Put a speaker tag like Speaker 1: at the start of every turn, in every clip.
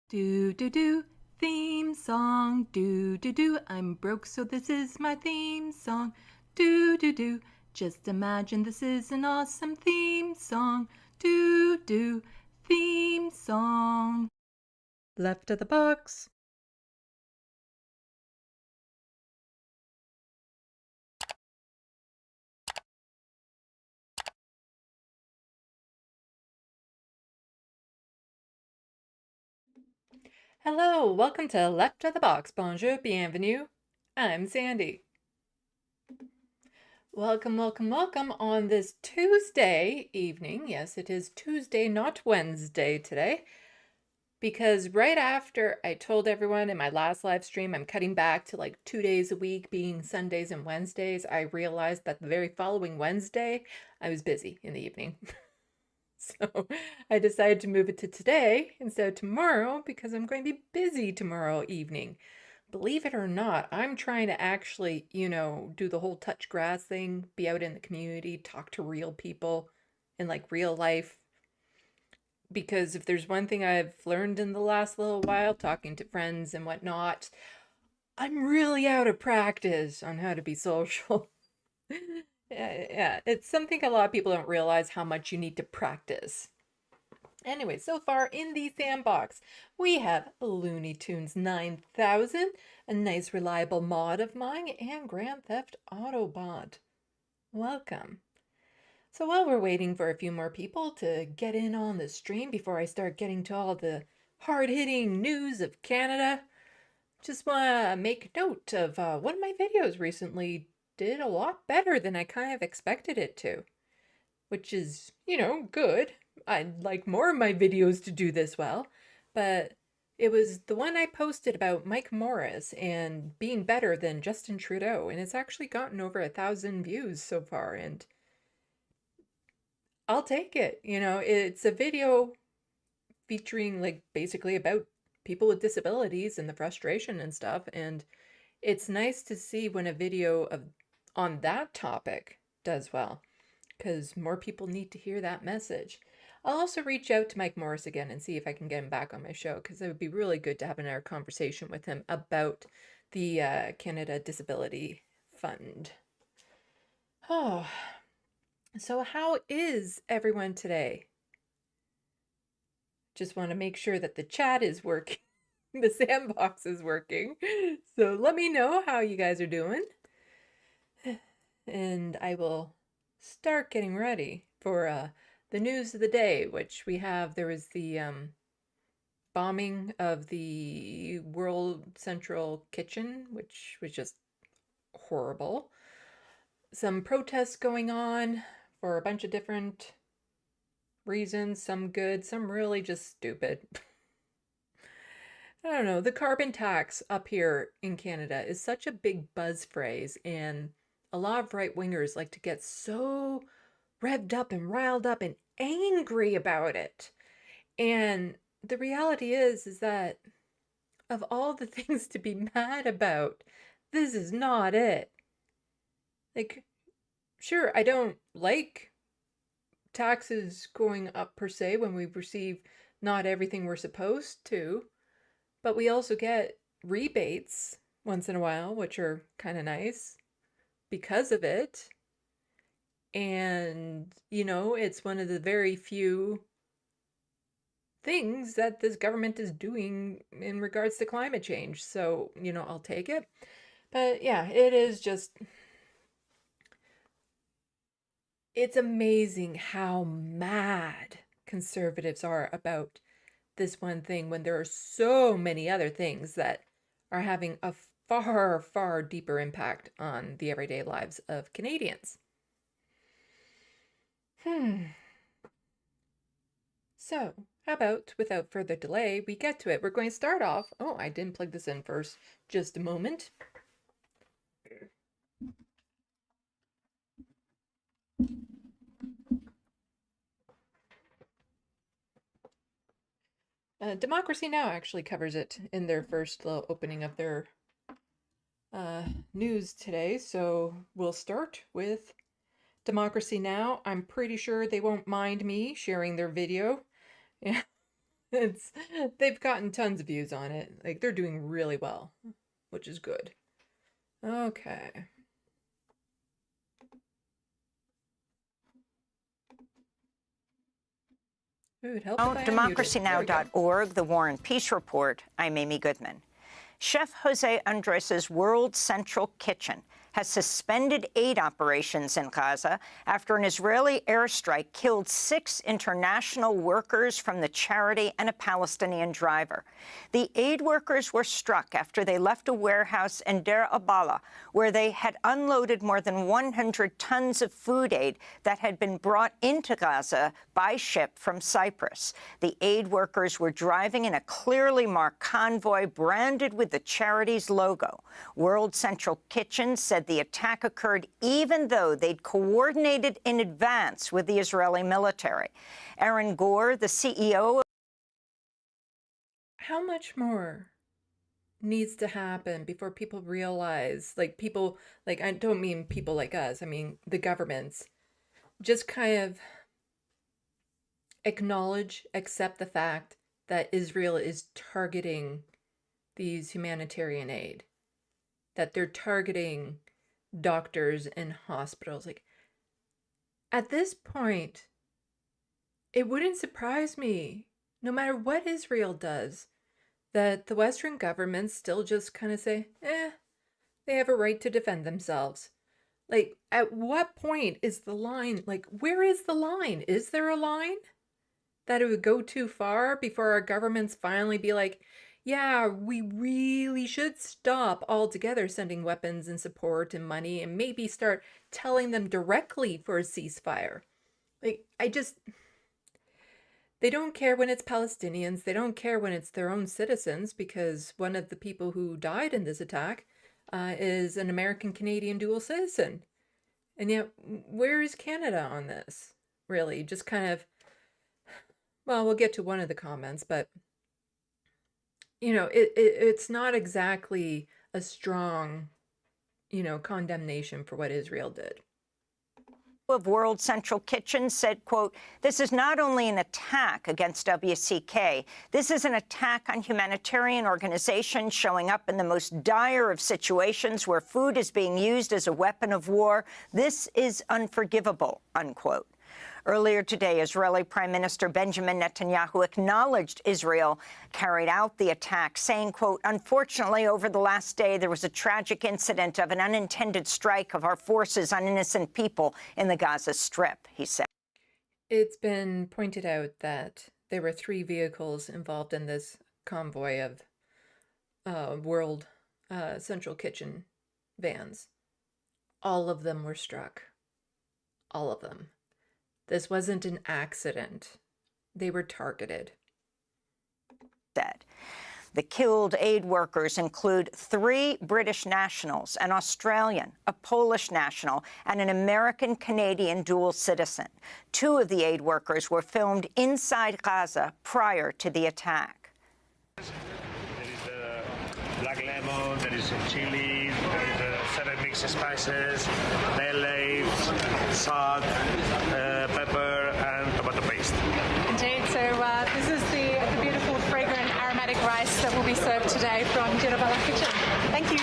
Speaker 1: Do do do, theme song. Do do do, I'm broke so this is my theme song. Do do do, just imagine this is an awesome theme song. Do do, theme song. Left of the box. Hello, welcome to Left of the Box. Bonjour, bienvenue. I'm Sandy. Welcome, welcome, welcome on this Tuesday evening. Yes, it is Tuesday, not Wednesday today. Because right after I told everyone in my last live stream I'm cutting back to like 2 days a week, being Sundays and Wednesdays, I realized that the very following Wednesday, I was busy in the evening. So I decided to move it to today instead of tomorrow because I'm going to be busy tomorrow evening. Believe it or not, I'm trying to actually, do the whole touch grass thing, be out in the community, talk to real people in like real life. Because if there's one thing I've learned in the last little while, talking to friends and whatnot, I'm really out of practice on how to be social. Yeah, it's something a lot of people don't realize how much you need to practice. Anyway, so far in the Sandbox, we have Looney Tunes 9000, a nice reliable mod of mine, and Grand Theft Auto mod. Welcome. So while we're waiting for a few more people to get in on the stream before I start getting to all the hard-hitting news of Canada, just want to make note of one of my videos recently did a lot better than I kind of expected it to, which is, good. I'd like more of my videos to do this well, but it was the one I posted about Mike Morris and being better than Justin Trudeau, and it's actually gotten over 1,000 views so far, and I'll take it. It's a video featuring like basically about people with disabilities and the frustration and stuff. And it's nice to see when a video on that topic does well, because more people need to hear that message. I'll also reach out to Mike Morris again and see if I can get him back on my show, because it would be really good to have another conversation with him about the Canada Disability Fund. Oh, so how is everyone today? Just want to make sure that the chat is working, the Sandbox is working. So let me know how you guys are doing. And I will start getting ready for the news of the day, which we have. There was the bombing of the World Central Kitchen, which was just horrible. Some protests going on for a bunch of different reasons, some good, some really just stupid. I don't know, the carbon tax up here in Canada is such a big buzz phrase, and a lot of right-wingers like to get so revved up and riled up and angry about it. And the reality is that of all the things to be mad about, this is not it. Like, sure, I don't like taxes going up per se when we receive not everything we're supposed to, but we also get rebates once in a while, which are kind of nice because of it. And, it's one of the very few things that this government is doing in regards to climate change. So, I'll take it. But yeah, it is just, it's amazing how mad conservatives are about this one thing when there are so many other things that are having a far, far deeper impact on the everyday lives of Canadians. So, how about, without further delay, we get to it. We're going to start off. Oh, I didn't plug this in first. Just a moment. Democracy Now! Actually covers it in their first little opening of their news today. So we'll start with Democracy Now! I'm pretty sure they won't mind me sharing their video. Yeah. It's they've gotten tons of views on it. Like they're doing really well, which is good. Okay. Ooh, it helped if I unmuted. There we go.
Speaker 2: DemocracyNow.org, The War and Peace Report. I'm Amy Goodman. Chef Jose Andres' World Central Kitchen has suspended aid operations in Gaza after an Israeli airstrike killed 6 international workers from the charity and a Palestinian driver. The aid workers were struck after they left a warehouse in Deir al-Balah, where they had unloaded more than 100 tons of food aid that had been brought into Gaza by ship from Cyprus. The aid workers were driving in a clearly marked convoy branded with the charity's logo. World Central Kitchen said the attack occurred even though they'd coordinated in advance with the Israeli military. Aaron Gore, the CEO.
Speaker 1: How much more needs to happen before people realize, like people, like I don't mean people like us, I mean the governments, just kind of acknowledge, accept the fact that Israel is targeting these humanitarian aid, that they're targeting doctors and hospitals. Like at this point, it wouldn't surprise me, no matter what Israel does, that the Western governments still just kind of say, they have a right to defend themselves. Like, at what point is the line? Like, where is the line? Is there a line that it would go too far before our governments finally be like, yeah, we really should stop altogether sending weapons and support and money and maybe start telling them directly for a ceasefire? Like, they don't care when it's Palestinians. They don't care when it's their own citizens, because one of the people who died in this attack is an American-Canadian dual citizen. And yet, where is Canada on this? Really, just kind of, well, we'll get to one of the comments, but, you know, it's not exactly a strong, you know, condemnation for what Israel did.
Speaker 2: Of World Central Kitchen said, quote, "This is not only an attack against WCK, this is an attack on humanitarian organizations showing up in the most dire of situations where food is being used as a weapon of war. This is unforgivable," unquote. Earlier today, Israeli Prime Minister Benjamin Netanyahu acknowledged Israel carried out the attack, saying, quote, "Unfortunately, over the last day, there was a tragic incident of an unintended strike of our forces on innocent people in the Gaza Strip," he said.
Speaker 1: It's been pointed out that there were 3 vehicles involved in this convoy of World Central Kitchen vans. All of them were struck. All of them. This wasn't an accident. They were targeted.
Speaker 2: The killed aid workers include 3 British nationals, an Australian, a Polish national, and an American-Canadian dual citizen. 2 of the aid workers were filmed inside Gaza prior to the attack.
Speaker 3: There is black lemon, there is chili, there is 7 mixed spices, bay leaves, salt, pepper, and tomato paste.
Speaker 4: Indeed. So this is the beautiful, fragrant, aromatic rice that will be served today from Ginobella Kitchen. Thank you.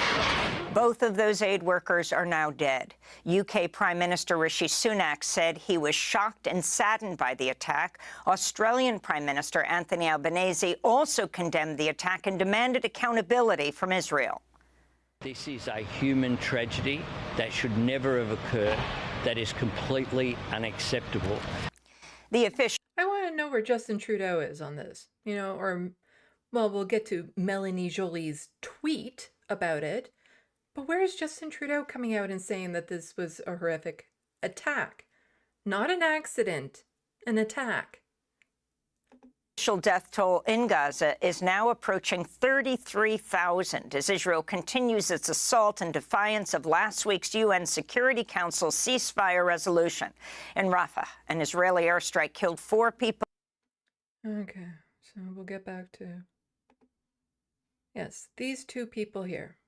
Speaker 2: Both of those aid workers are now dead. UK Prime Minister Rishi Sunak said he was shocked and saddened by the attack. Australian Prime Minister Anthony Albanese also condemned the attack and demanded accountability from Israel.
Speaker 5: This is a human tragedy that should never have occurred. That is completely unacceptable.
Speaker 2: The official.
Speaker 1: I want to know where Justin Trudeau is on this, you know, or, well, we'll get to Melanie Joly's tweet about it, but where is Justin Trudeau coming out and saying that this was a horrific attack? Not an accident, an attack.
Speaker 2: Official death toll in Gaza is now approaching 33,000 as Israel continues its assault in defiance of last week's UN Security Council ceasefire resolution. In Rafah, an Israeli airstrike killed 4 people.
Speaker 1: Okay, so we'll get back to... Yes, these 2 people here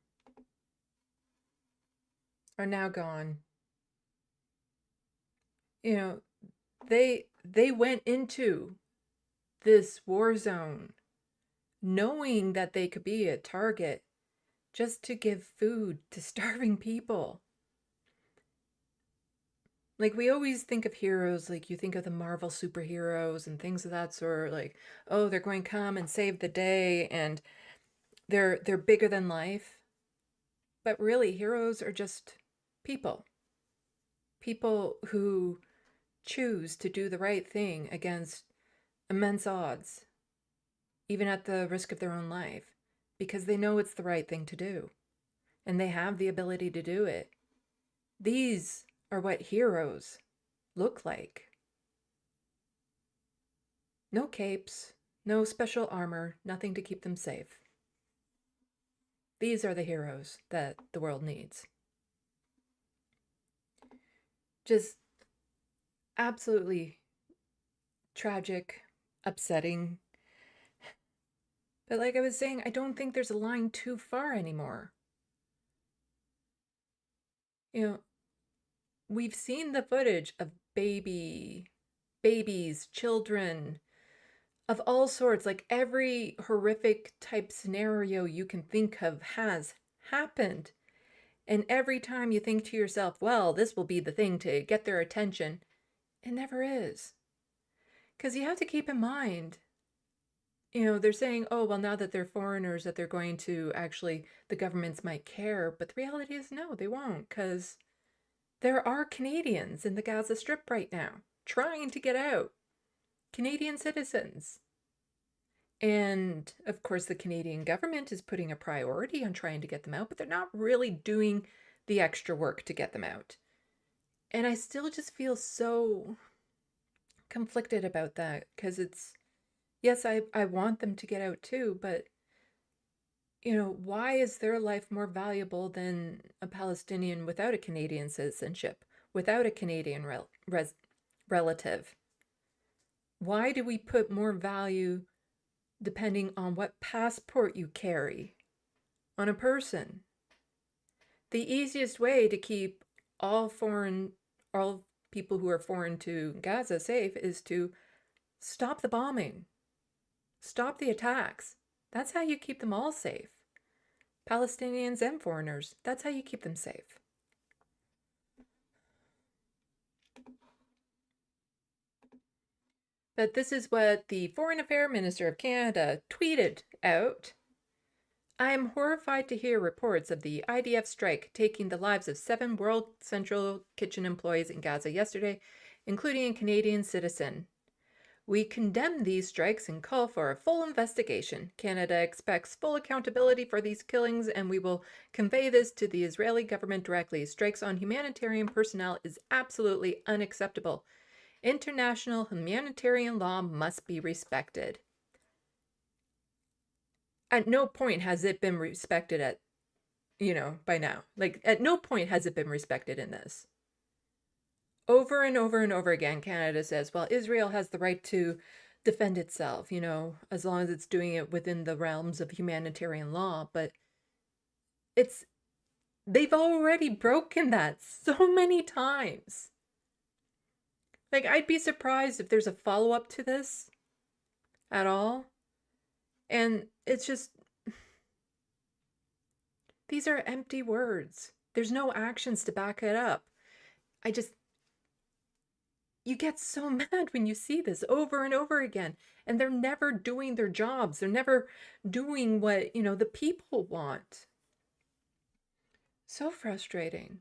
Speaker 1: are now gone. You know, they went into this war zone, knowing that they could be a target just to give food to starving people. Like, we always think of heroes, like you think of the Marvel superheroes and things of that sort, like, oh, they're going to come and save the day, and they're bigger than life. But really, heroes are just people. People who choose to do the right thing against immense odds, even at the risk of their own life, because they know it's the right thing to do, and they have the ability to do it. These are what heroes look like. No capes, no special armor, nothing to keep them safe. These are the heroes that the world needs. Just absolutely tragic, upsetting. But like I was saying, I don't think there's a line too far anymore. You know, we've seen the footage of babies, children, of all sorts. Like, every horrific type scenario you can think of has happened. And every time you think to yourself, well, this will be the thing to get their attention, it never is. Because you have to keep in mind, they're saying, oh, well, now that they're foreigners, that they're going to actually, the governments might care. But the reality is, no, they won't, because there are Canadians in the Gaza Strip right now trying to get out. Canadian citizens. And of course, the Canadian government is putting a priority on trying to get them out, but they're not really doing the extra work to get them out. And I still just feel so conflicted about that, because yes, I want them to get out too, but why is their life more valuable than a Palestinian without a Canadian citizenship, without a Canadian relative? Why do we put more value depending on what passport you carry on a person? The easiest way to keep all people who are foreign to Gaza safe is to stop the bombing, stop the attacks. That's how you keep them all safe. Palestinians and foreigners, that's how you keep them safe. But this is what the Foreign Affairs Minister of Canada tweeted out. I am horrified to hear reports of the IDF strike taking the lives of 7 World Central Kitchen employees in Gaza yesterday, including a Canadian citizen. We condemn these strikes and call for a full investigation. Canada expects full accountability for these killings, and we will convey this to the Israeli government directly. Strikes on humanitarian personnel is absolutely unacceptable. International humanitarian law must be respected. At no point has it been respected by now. Like, at no point has it been respected in this. Over and over and over again, Canada says, well, Israel has the right to defend itself, as long as it's doing it within the realms of humanitarian law. But they've already broken that so many times. Like, I'd be surprised if there's a follow-up to this at all. And it's just, these are empty words. There's no actions to back it up. You get so mad when you see this over and over again, and they're never doing their jobs. They're never doing what, the people want. So frustrating.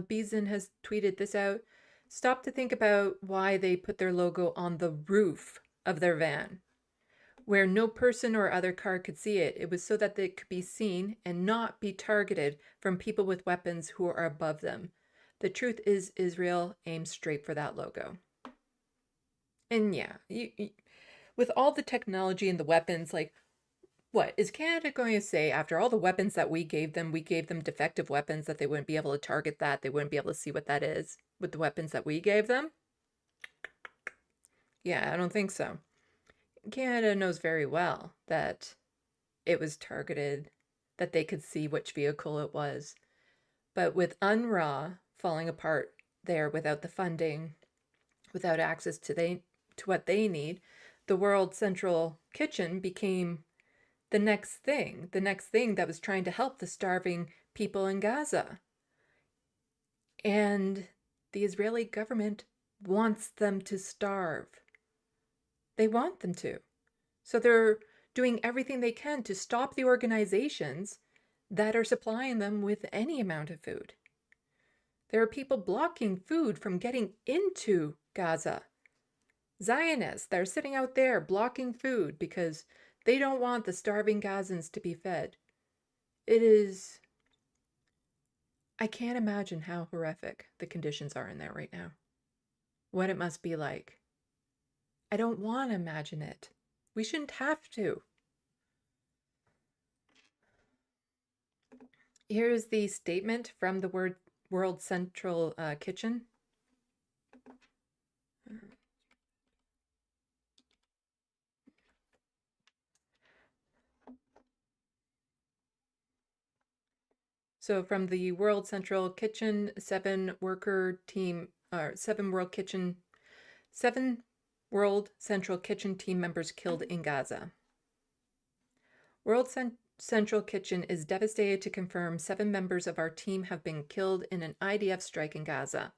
Speaker 1: Beeson has tweeted this out. Stop to think about why they put their logo on the roof of their van, where no person or other car could see it. It was so that they could be seen and not be targeted from people with weapons who are above them. The truth is, Israel aims straight for that logo. And yeah, with all the technology and the weapons, like, what is Canada going to say after all the weapons that we gave them defective weapons, that they wouldn't be able to target that, they wouldn't be able to see what that is with the weapons that we gave them? Yeah, I don't think so. Canada knows very well that it was targeted, that they could see which vehicle it was. But with UNRWA falling apart there without the funding, without access to what they need, the World Central Kitchen became the next thing that was trying to help the starving people in Gaza. And the Israeli government wants them to starve. They want them to. So they're doing everything they can to stop the organizations that are supplying them with any amount of food. There are people blocking food from getting into Gaza. Zionists that are sitting out there blocking food because they don't want the starving Gazans to be fed. I can't imagine how horrific the conditions are in there right now. What it must be like. I don't want to imagine it. We shouldn't have to. Here's the statement from the World Central Kitchen. So from the World Central Kitchen, 7 World Central Kitchen team members killed in Gaza. World Central Kitchen is devastated to confirm 7 members of our team have been killed in an IDF strike in Gaza.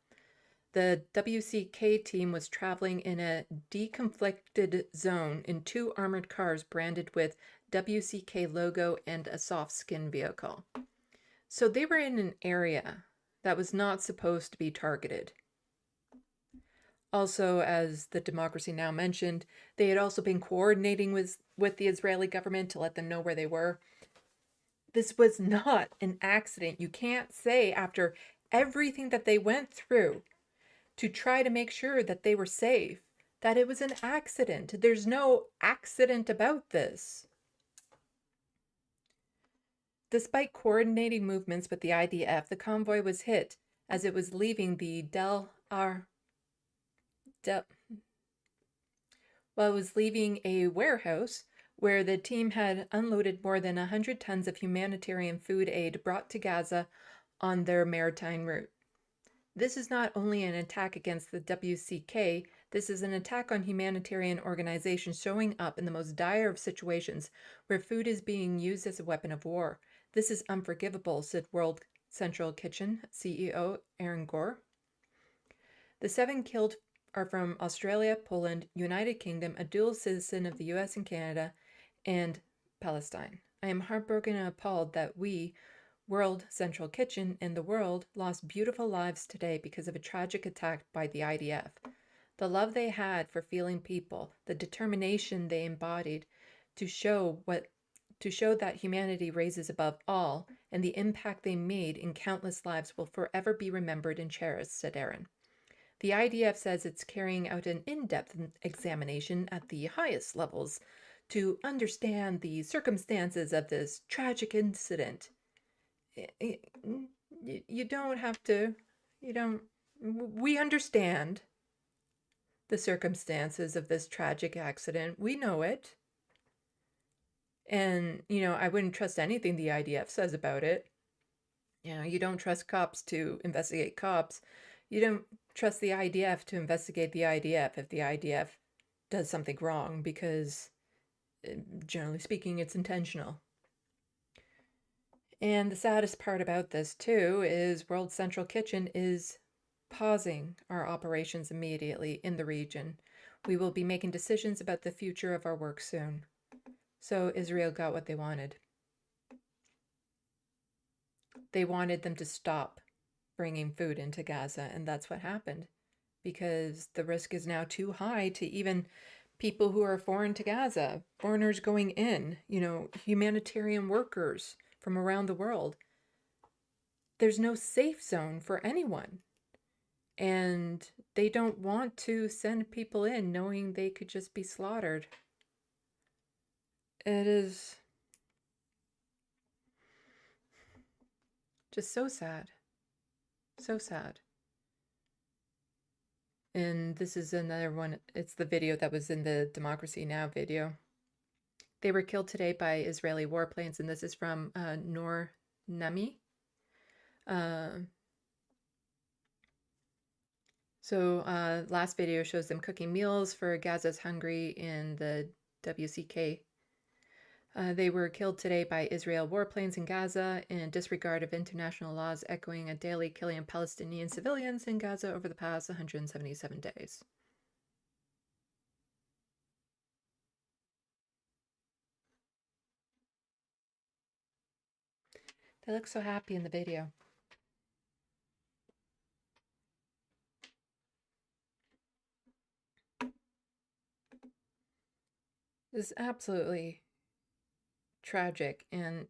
Speaker 1: The WCK team was traveling in a deconflicted zone in 2 armored cars branded with WCK logo and a soft skin vehicle. So they were in an area that was not supposed to be targeted. Also, as the Democracy Now! Mentioned, they had also been coordinating with the Israeli government to let them know where they were. This was not an accident. You can't say after everything that they went through to try to make sure that they were safe, that it was an accident. There's no accident about this. Despite coordinating movements with the IDF, the convoy was hit as it was leaving the leaving a warehouse where the team had unloaded more than 100 tons of humanitarian food aid brought to Gaza on their maritime route. This is not only an attack against the WCK, this is an attack on humanitarian organizations showing up in the most dire of situations where food is being used as a weapon of war. This is unforgivable, said World Central Kitchen CEO Aaron Gore. The 7 killed are from Australia, Poland, United Kingdom, a dual citizen of the US and Canada, and Palestine. I am heartbroken and appalled that we, World Central Kitchen, and the world lost beautiful lives today because of a tragic attack by the IDF. The love they had for feeling people, the determination they embodied to show that humanity raises above all, and the impact they made in countless lives will forever be remembered and cherished, said Aaron. The IDF says it's carrying out an in-depth examination at the highest levels to understand the circumstances of this tragic incident. You don't have to, we understand the circumstances of this tragic accident. We know it. And, I wouldn't trust anything the IDF says about it. You don't trust cops to investigate cops. You don't trust the IDF to investigate the IDF if the IDF does something wrong, because generally speaking, it's intentional. And the saddest part about this, too, is World Central Kitchen is pausing our operations immediately in the region. We will be making decisions about the future of our work soon. So Israel got what they wanted. They wanted them to stop bringing food into Gaza, and that's what happened, because the risk is now too high to even people who are foreign to Gaza, foreigners going in, humanitarian workers from around the world. There's no safe zone for anyone. And they don't want to send people in knowing they could just be slaughtered. It is just so sad. So sad. And this is another one. It's the video that was in the Democracy Now! Video. They were killed today by Israeli warplanes, and this is from Nor Nami. So last video shows them cooking meals for Gaza's hungry in the WCK. They were killed today by Israel warplanes in Gaza in disregard of international laws, echoing a daily killing of Palestinian civilians in Gaza over the past 177 days. They look so happy in the video. This is absolutely tragic and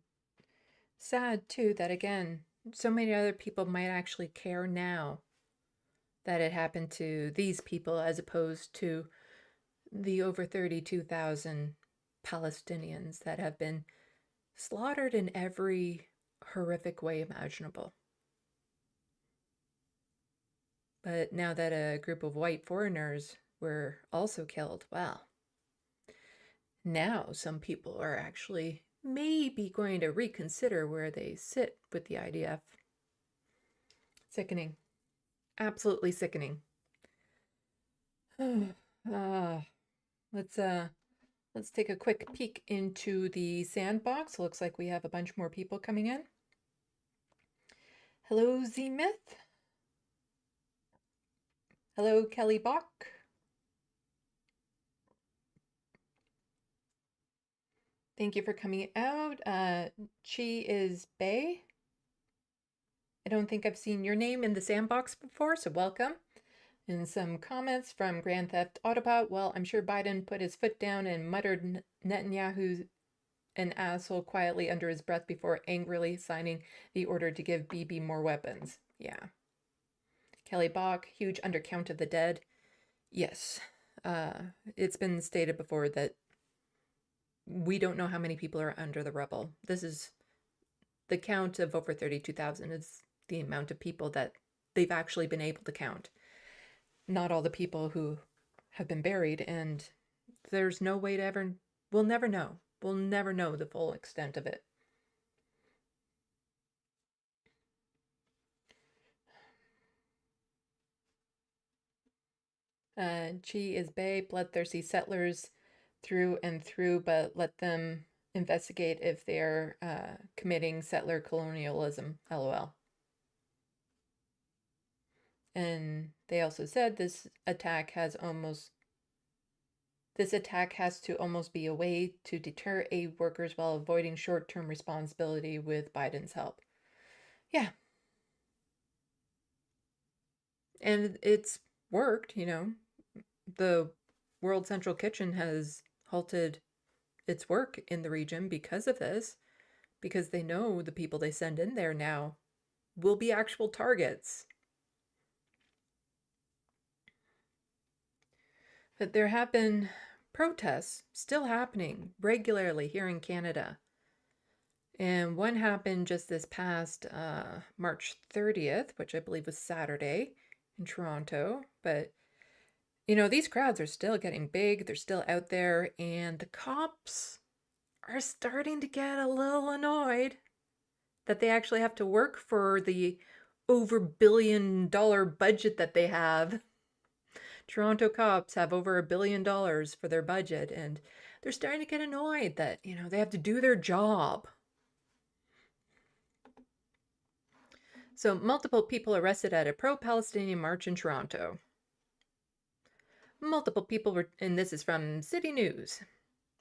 Speaker 1: sad too that, again, so many other people might actually care now that it happened to these people as opposed to the over 32,000 Palestinians that have been slaughtered in every horrific way imaginable. But now that a group of white foreigners were also killed, well, now some people are actually maybe going to reconsider where they sit with the IDF. Sickening. Absolutely sickening. Let's take a quick peek into the Sandbox. Looks like we have a bunch more people coming in. Hello, Z-Myth. Hello, Kelly Bach. Thank you for coming out. Chi is Bay. I don't think I've seen your name in the Sandbox before, so welcome. And some comments from Grand Theft Autobot. Well, I'm sure Biden put his foot down and muttered Netanyahu an asshole quietly under his breath before angrily signing the order to give Bibi more weapons. Yeah. Kelly Bach, huge undercount of the dead. Yes. It's been stated before that we don't know how many people are under the rubble. This is the count of over 32,000 is the amount of people that they've actually been able to count. Not all the people who have been buried, and there's no way to ever, we'll never know. We'll never know the full extent of it. Chi is Bay, bloodthirsty settlers through and through, but let them investigate if they're committing settler colonialism, LOL. And they also said this attack has to almost be a way to deter aid workers while avoiding short-term responsibility with Biden's help. Yeah. And it's worked, you know. The World Central Kitchen has halted its work in the region because of this, because they know the people they send in there now will be actual targets. But there have been protests still happening regularly here in Canada. And one happened just this past March 30th, which I believe was Saturday in Toronto. But, you know, these crowds are still getting big. They're still out there. And the cops are starting to get a little annoyed that they actually have to work for the over $1 billion budget that they have. Toronto cops have over $1 billion for their budget, and they're starting to get annoyed that, you know, they have to do their job. So multiple people arrested at a pro-Palestinian march in Toronto. Multiple people were, and this is from City News.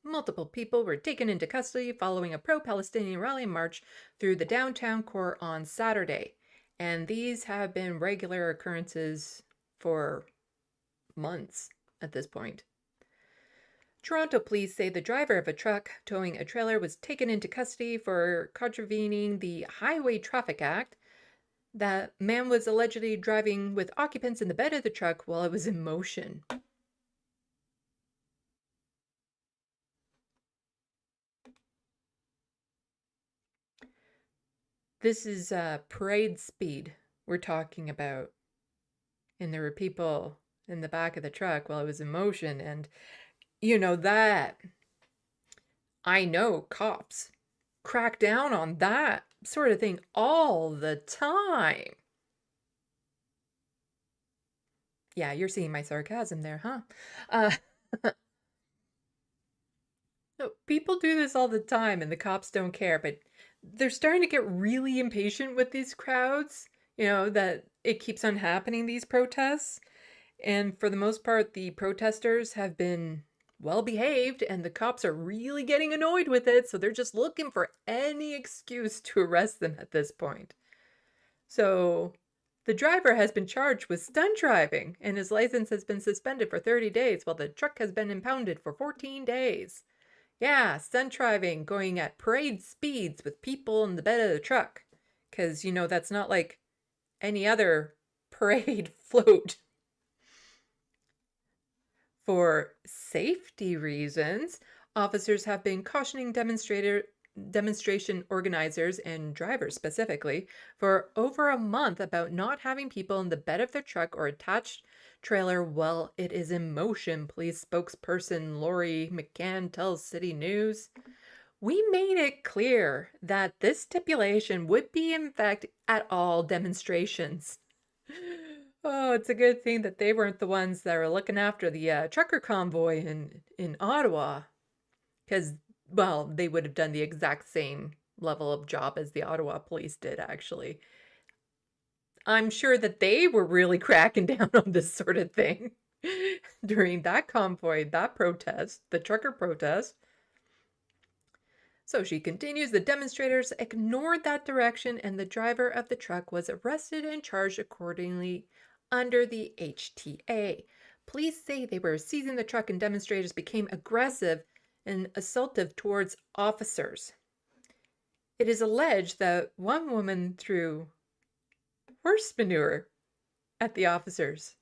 Speaker 1: Multiple people were taken into custody following a pro-Palestinian rally march through the downtown core on Saturday. And these have been regular occurrences for months at this point. Toronto police say the driver of a truck towing a trailer was taken into custody for contravening the Highway Traffic Act. That man was allegedly driving with occupants in the bed of the truck while it was in motion. This is parade speed we're talking about. And there were people in the back of the truck while it was in motion. And, you know, that, I know cops crack down on that sort of thing all the time. Yeah, you're seeing my sarcasm there, huh? Uh, no, people do this all the time and the cops don't care, but they're starting to get really impatient with these crowds, that it keeps on happening, these protests. And for the most part, the protesters have been well behaved and the cops are really getting annoyed with it. So they're just looking for any excuse to arrest them at this point. So the driver has been charged with stunt driving and his license has been suspended for 30 days while the truck has been impounded for 14 days. Yeah, stunt driving, going at parade speeds with people in the bed of the truck. Because, that's not like any other parade float. For safety reasons, officers have been cautioning demonstration organizers and drivers specifically for over a month about not having people in the bed of their truck or attached trailer while it is in motion, police spokesperson Lori McCann tells City News. We made it clear that this stipulation would be in effect at all demonstrations. Oh, it's a good thing that they weren't the ones that were looking after the trucker convoy in Ottawa. Because, well, they would have done the exact same level of job as the Ottawa police did, actually. I'm sure that they were really cracking down on this sort of thing during that convoy, that protest, the trucker protest. So she continues, the demonstrators ignored that direction and the driver of the truck was arrested and charged accordingly under the HTA. Police say they were seizing the truck and demonstrators became aggressive and assaultive towards officers. It is alleged that one woman threw horse manure at the officers.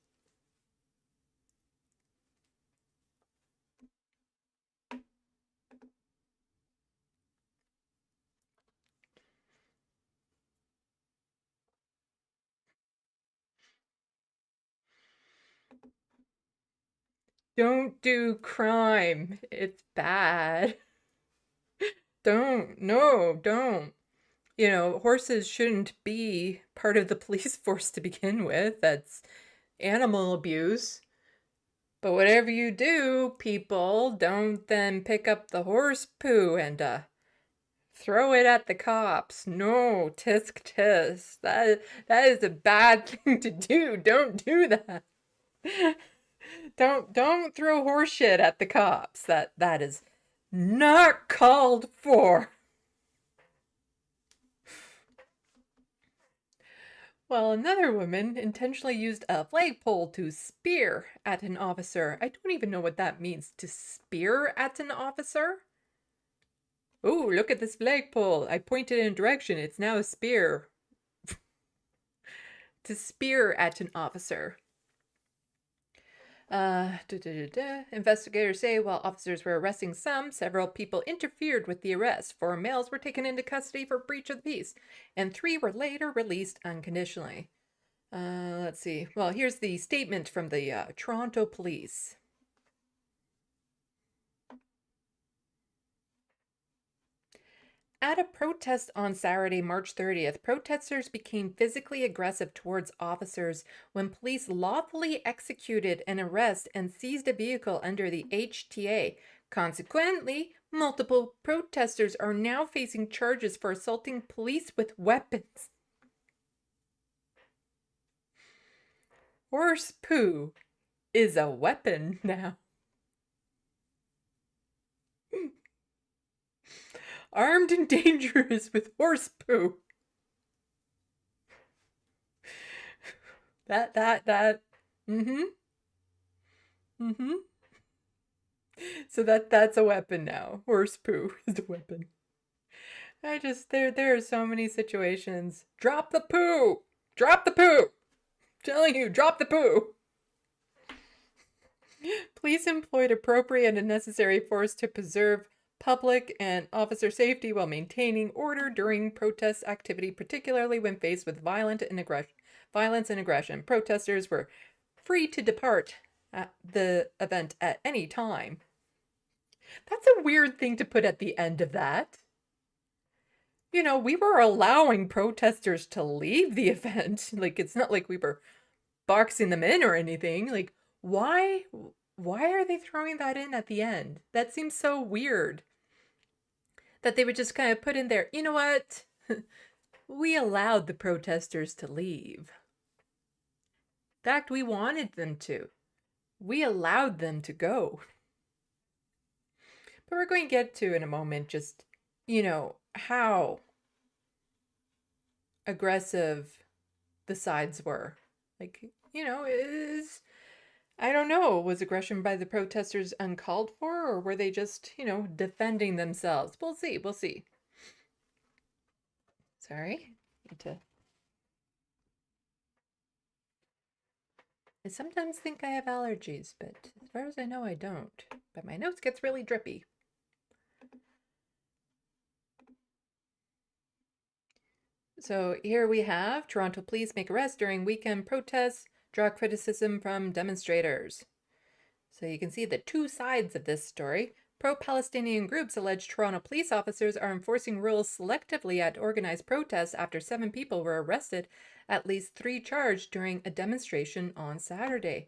Speaker 1: Don't do crime. It's bad. Don't. Horses shouldn't be part of the police force to begin with. That's animal abuse. But whatever you do, people, don't then pick up the horse poo and throw it at the cops. No, tisk tisk. That is a bad thing to do. Don't do that. Don't throw horse shit at the cops. That is not called for. Well, another woman intentionally used a flagpole to spear at an officer. I don't even know what that means, to spear at an officer. Oh, look at this flagpole. I pointed in a direction. It's now a spear. To spear at an officer. Investigators say while officers were arresting several people interfered with the arrest. 4 males were taken into custody for breach of the peace, and 3 were later released unconditionally. Let's see. Well, here's the statement from the Toronto police. At a protest on Saturday, March 30th, protesters became physically aggressive towards officers when police lawfully executed an arrest and seized a vehicle under the HTA. Consequently, multiple protesters are now facing charges for assaulting police with weapons. Horse poo is a weapon now. Armed and dangerous with horse poo. So that's a weapon now. Horse poo is a weapon. There are so many situations. Drop the poo! Drop the poo! I'm telling you, drop the poo! Police employed appropriate and necessary force to preserve public and officer safety while maintaining order during protest activity, particularly when faced with violence and aggression. Protesters were free to depart at the event at any time. That's a weird thing to put at the end of that. We were allowing protesters to leave the event. Like, it's not like we were boxing them in or anything. Like, why are they throwing that in at the end? That seems so weird. That they would just kind of put in there, you know what? We allowed the protesters to leave. In fact, we wanted them to. We allowed them to go. But we're going to get to in a moment just, how aggressive the sides were. Like, I don't know, was aggression by the protesters uncalled for, or were they just, defending themselves? We'll see. Sorry. I sometimes think I have allergies, but as far as I know, I don't. But my nose gets really drippy. So here we have Toronto police make arrest during weekend protests, draw criticism from demonstrators. So you can see the two sides of this story. Pro-Palestinian groups allege Toronto police officers are enforcing rules selectively at organized protests after 7 people were arrested, at least 3 charged during a demonstration on Saturday.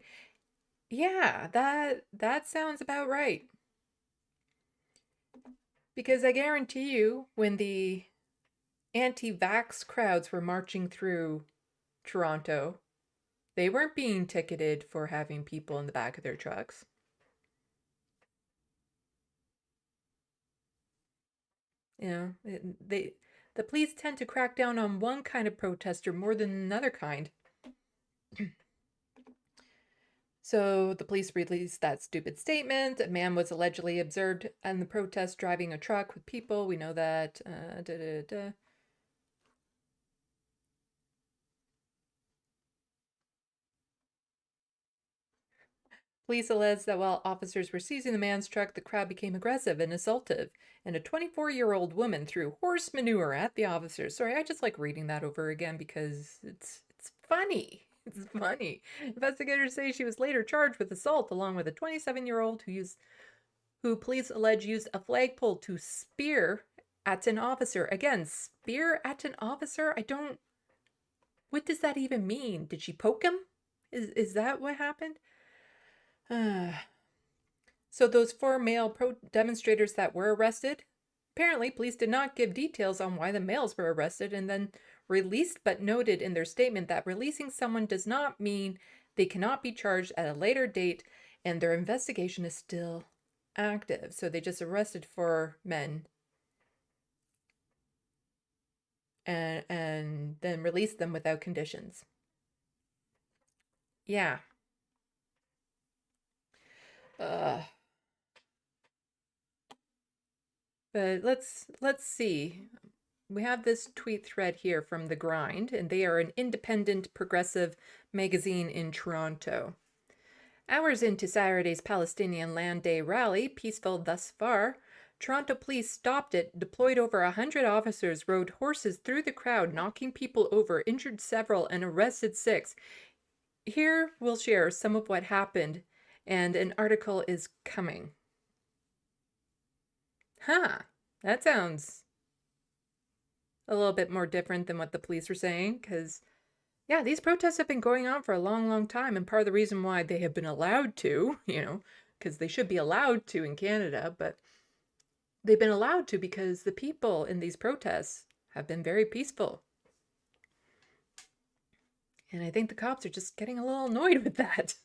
Speaker 1: Yeah, that sounds about right. Because I guarantee you, when the anti-vax crowds were marching through Toronto, they weren't being ticketed for having people in the back of their trucks. The police tend to crack down on one kind of protester more than another kind. So the police released that stupid statement. A man was allegedly observed in the protest driving a truck with people. We know that. Police alleged that while officers were seizing the man's truck, the crowd became aggressive and assaultive, and a 24-year-old woman threw horse manure at the officers. Sorry, I just like reading that over again because it's funny. It's funny. Investigators say she was later charged with assault along with a 27-year-old who police allege used a flagpole to spear at an officer. Again, spear at an officer? What does that even mean? Did she poke him? Is that what happened? So those 4 male demonstrators that were arrested, apparently police did not give details on why the males were arrested and then released, but noted in their statement that releasing someone does not mean they cannot be charged at a later date, and their investigation is still active. So they just arrested 4 men and then released them without conditions. Yeah. But let's see. We have this tweet thread here from The Grind, and they are an independent progressive magazine in Toronto. Hours into Saturday's Palestinian Land Day rally, peaceful thus far, Toronto police stopped it, deployed over 100 officers, rode horses through the crowd, knocking people over, injured several, and arrested 6. Here we'll share some of what happened, and an article is coming. That sounds a little bit more different than what the police were saying, because, yeah, these protests have been going on for a long, long time, and part of the reason why they have been allowed to, because they should be allowed to in Canada, but they've been allowed to because the people in these protests have been very peaceful. And I think the cops are just getting a little annoyed with that.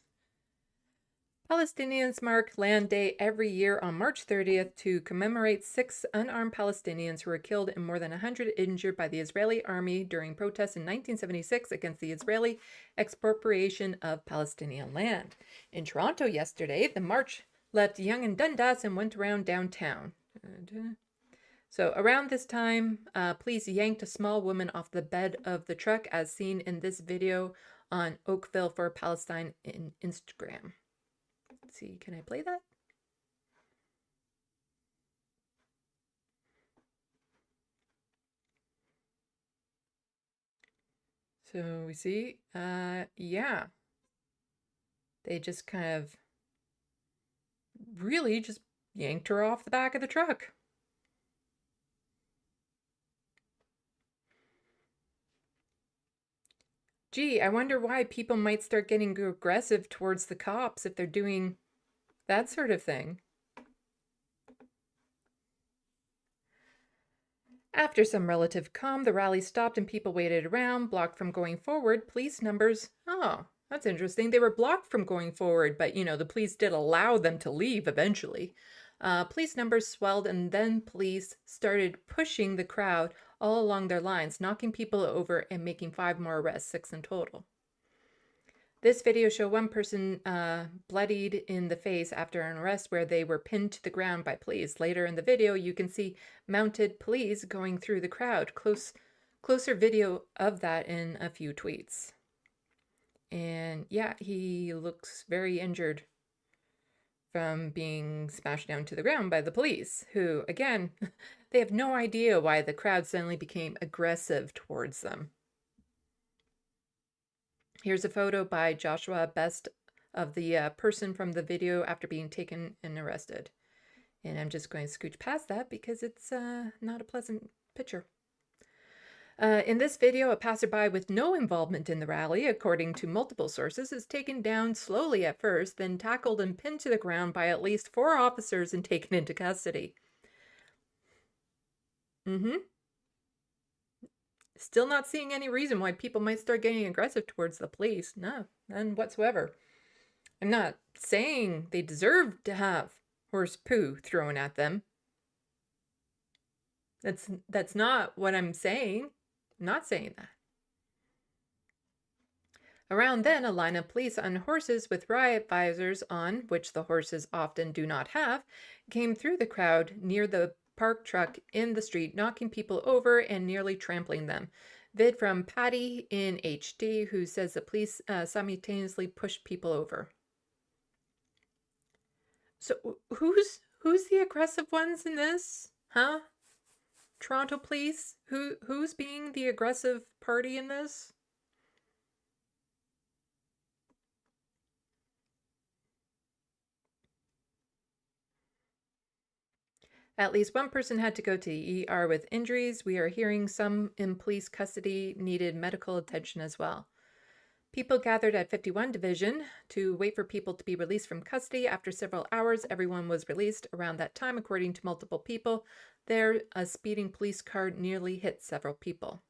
Speaker 1: Palestinians mark Land Day every year on March 30th to commemorate 6 unarmed Palestinians who were killed and more than 100 injured by the Israeli army during protests in 1976 against the Israeli expropriation of Palestinian land. In Toronto yesterday, the march left Yonge and Dundas and went around downtown. So around this time, police yanked a small woman off the bed of the truck, as seen in this video on Oakville for Palestine in Instagram. Let's see, can I play that? So we see, yeah. They just kind of really just yanked her off the back of the truck. Gee, I wonder why people might start getting aggressive towards the cops if they're doing that sort of thing. After some relative calm, the rally stopped and people waited around, blocked from going forward. Police numbers, oh, that's interesting. They were blocked from going forward, but the police did allow them to leave eventually. Police numbers swelled, and then police started pushing the crowd all along their lines, knocking people over and making 5 more arrests, 6 in total. This video shows one person bloodied in the face after an arrest where they were pinned to the ground by police. Later in the video, you can see mounted police going through the crowd. Closer video of that in a few tweets. And yeah, he looks very injured from being smashed down to the ground by the police, who, again, they have no idea why the crowd suddenly became aggressive towards them. Here's a photo by Joshua Best of the person from the video after being taken and arrested. And I'm just going to scooch past that because it's not a pleasant picture. In this video, a passerby with no involvement in the rally, according to multiple sources, is taken down slowly at first, then tackled and pinned to the ground by at least 4 officers and taken into custody. Still not seeing any reason why people might start getting aggressive towards the police. No, none whatsoever. I'm not saying they deserve to have horse poo thrown at them. That's not what I'm saying. I'm not saying that. Around then, a line of police on horses with riot visors on, which the horses often do not have, came through the crowd near the parked truck in the street, knocking people over and nearly trampling them. Vid from Patty in HD, who says the police simultaneously pushed people over. So who's the aggressive ones in this? Huh? Toronto police? Who's being the aggressive party in this? At least one person had to go to the ER with injuries. We are hearing some in police custody needed medical attention as well. People gathered at 51 Division to wait for people to be released from custody. After several hours, everyone was released. Around that time, according to multiple people, there a speeding police car nearly hit several people.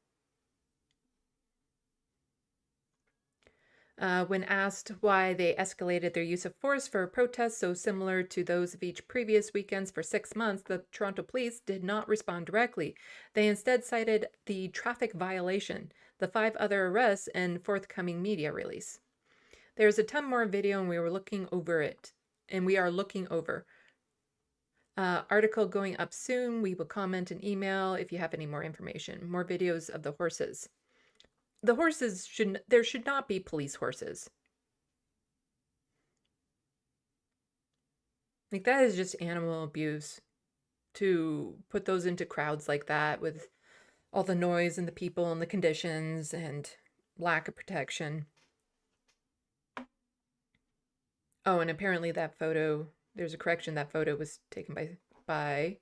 Speaker 1: When asked why they escalated their use of force for protests so similar to those of each previous weekends for 6 months, the Toronto police did not respond directly. They instead cited the traffic violation, the 5 other arrests, and forthcoming media release. There's a ton more video, and we are looking over it. Article going up soon. We will comment and email if you have any more information. More videos of the horses. The horses there should not be police horses. Like, that is just animal abuse to put those into crowds like that with all the noise and the people and the conditions and lack of protection. Oh, and apparently that photo, there's a correction, that photo was taken by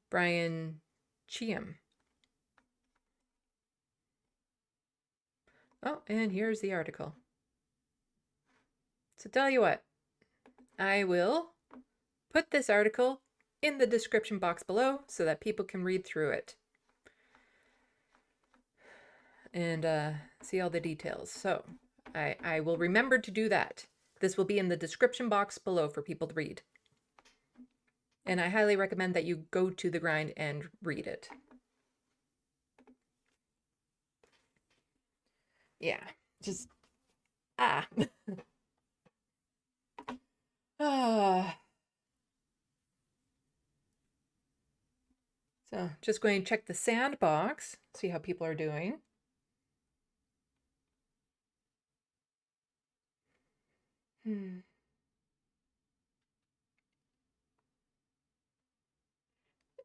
Speaker 1: Brian Cheam. Oh, and here's the article. So tell you what, I will put this article in the description box below so that people can read through it and see all the details. So I will remember to do that. This will be in the description box below for people to read. And I highly recommend that you go to the grind and read it. Yeah, just, So, just going to check the Sandbox, see how people are doing.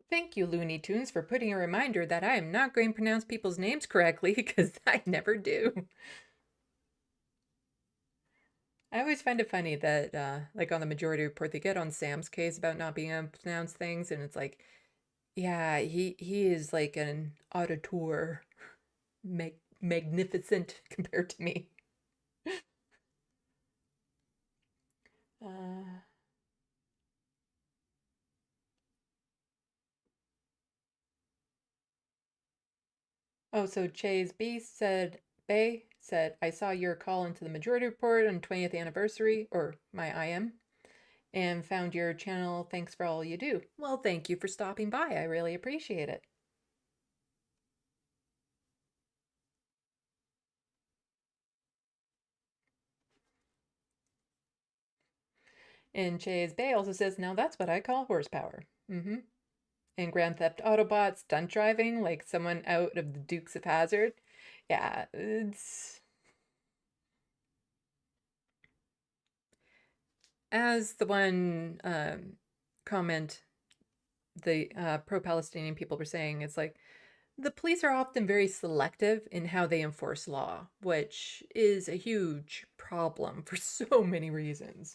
Speaker 1: Thank you, Looney Tunes, for putting a reminder that I am not going to pronounce people's names correctly, because I never do. I always find it funny that, like on the Majority Report, they get on Sam's case about not being able to pronounce things, and it's like, yeah, he is like an auditor magnificent compared to me. Oh, so Chase Bay said, I saw your call into the Majority Report on 20th anniversary, or my IM, and found your channel. Thanks for all you do. Well, thank you for stopping by. I really appreciate it. And Chase Bay also says, now that's what I call horsepower. And Grand Theft Autobot, stunt driving, like someone out of the Dukes of Hazzard. Yeah, it's... As the one comment the pro-Palestinian people were saying, it's like, the police are often very selective in how they enforce law, which is a huge problem for so many reasons.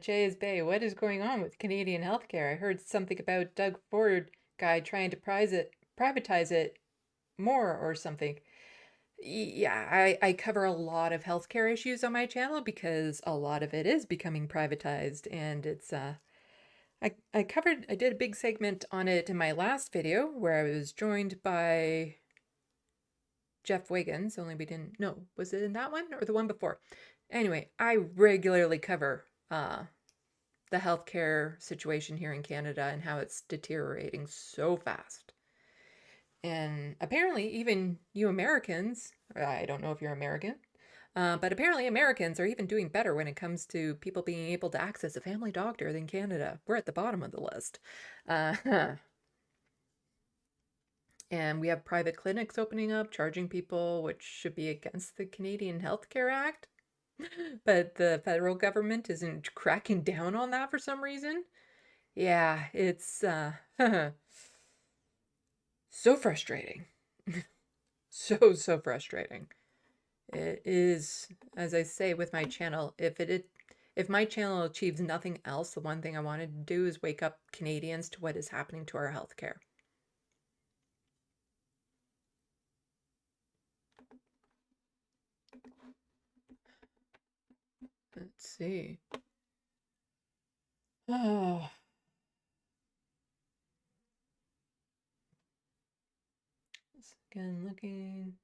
Speaker 1: Jay's Bay, what is going on with Canadian healthcare? I heard something about Doug Ford guy trying to privatize it more or something. Yeah, I cover a lot of healthcare issues on my channel because a lot of it is becoming privatized, and it's I did a big segment on it in my last video where I was joined by Jeff Wiggins, only we didn't know, was it in that one or the one before? Anyway, I regularly cover the healthcare situation here in Canada and how it's deteriorating so fast. And apparently even you Americans, I don't know if you're American, but apparently Americans are even doing better when it comes to people being able to access a family doctor than Canada. We're at the bottom of the list. And we have private clinics opening up, charging people, which should be against the Canadian Healthcare Act. But the federal government isn't cracking down on that for some reason. Yeah, it's so frustrating. So frustrating. It is, as I say with my channel, if my channel achieves nothing else, the one thing I wanted to do is wake up Canadians to what is happening to our healthcare. Let's see. Oh. Again, looking.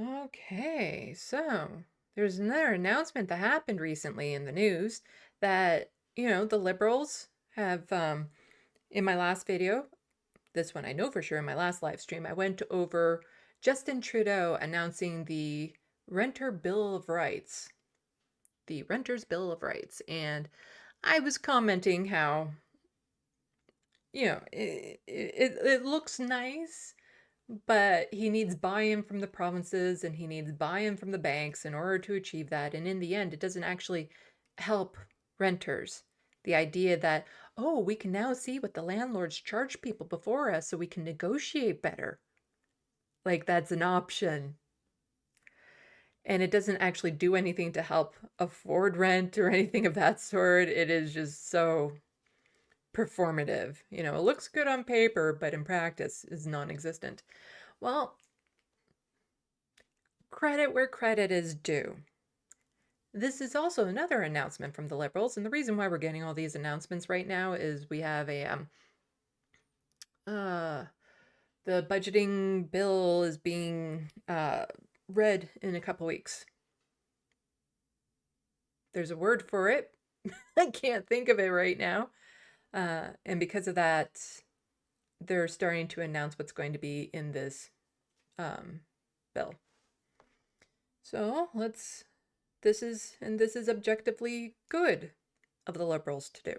Speaker 1: Okay, so there's another announcement that happened recently in the news that, the Liberals have, in my last video, this one I know for sure, in my last live stream, I went over Justin Trudeau announcing the Renters' Bill of Rights, and I was commenting how, it looks nice, but he needs buy-in from the provinces and he needs buy-in from the banks in order to achieve that. And in the end, it doesn't actually help renters. The idea that, oh, we can now see what the landlords charge people before us so we can negotiate better. Like that's an option. And it doesn't actually do anything to help afford rent or anything of that sort. It is just so performative. It looks good on paper, but in practice is non-existent. Well, credit where credit is due. This is also another announcement from the Liberals, and the reason why we're getting all these announcements right now is we have the budgeting bill is being read in a couple weeks. There's a word for it. I can't think of it right now. And because of that, they're starting to announce what's going to be in this bill. So this is objectively good of the Liberals to do.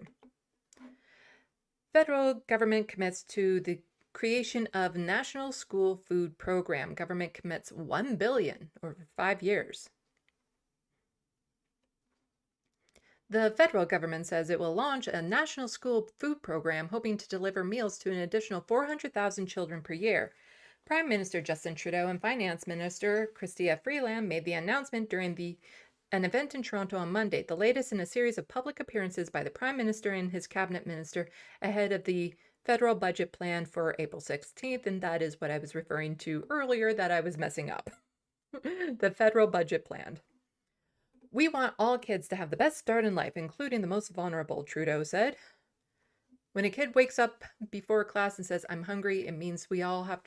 Speaker 1: Federal government commits to the creation of National School Food Program. Government commits $1 billion over 5 years. The federal government says it will launch a national school food program hoping to deliver meals to an additional 400,000 children per year. Prime Minister Justin Trudeau and Finance Minister Chrystia Freeland made the announcement during the an event in Toronto on Monday, the latest in a series of public appearances by the Prime Minister and his cabinet minister ahead of the federal budget plan for April 16th, and that is what I was referring to earlier that I was messing up. The federal budget plan. We want all kids to have the best start in life, including the most vulnerable, Trudeau said. When a kid wakes up before class and says, "I'm hungry," it means we all have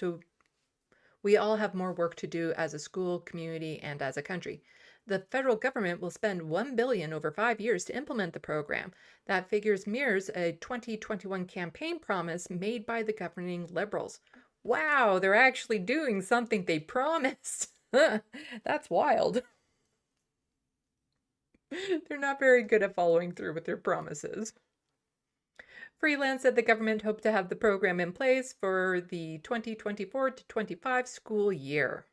Speaker 1: more work to do as a school, community, and as a country. The federal government will spend $1 billion over 5 years to implement the program. That figure mirrors a 2021 campaign promise made by the governing Liberals. Wow, they're actually doing something they promised. That's wild. They're not very good at following through with their promises. Freeland said the government hoped to have the program in place for the 2024 to 25 school year.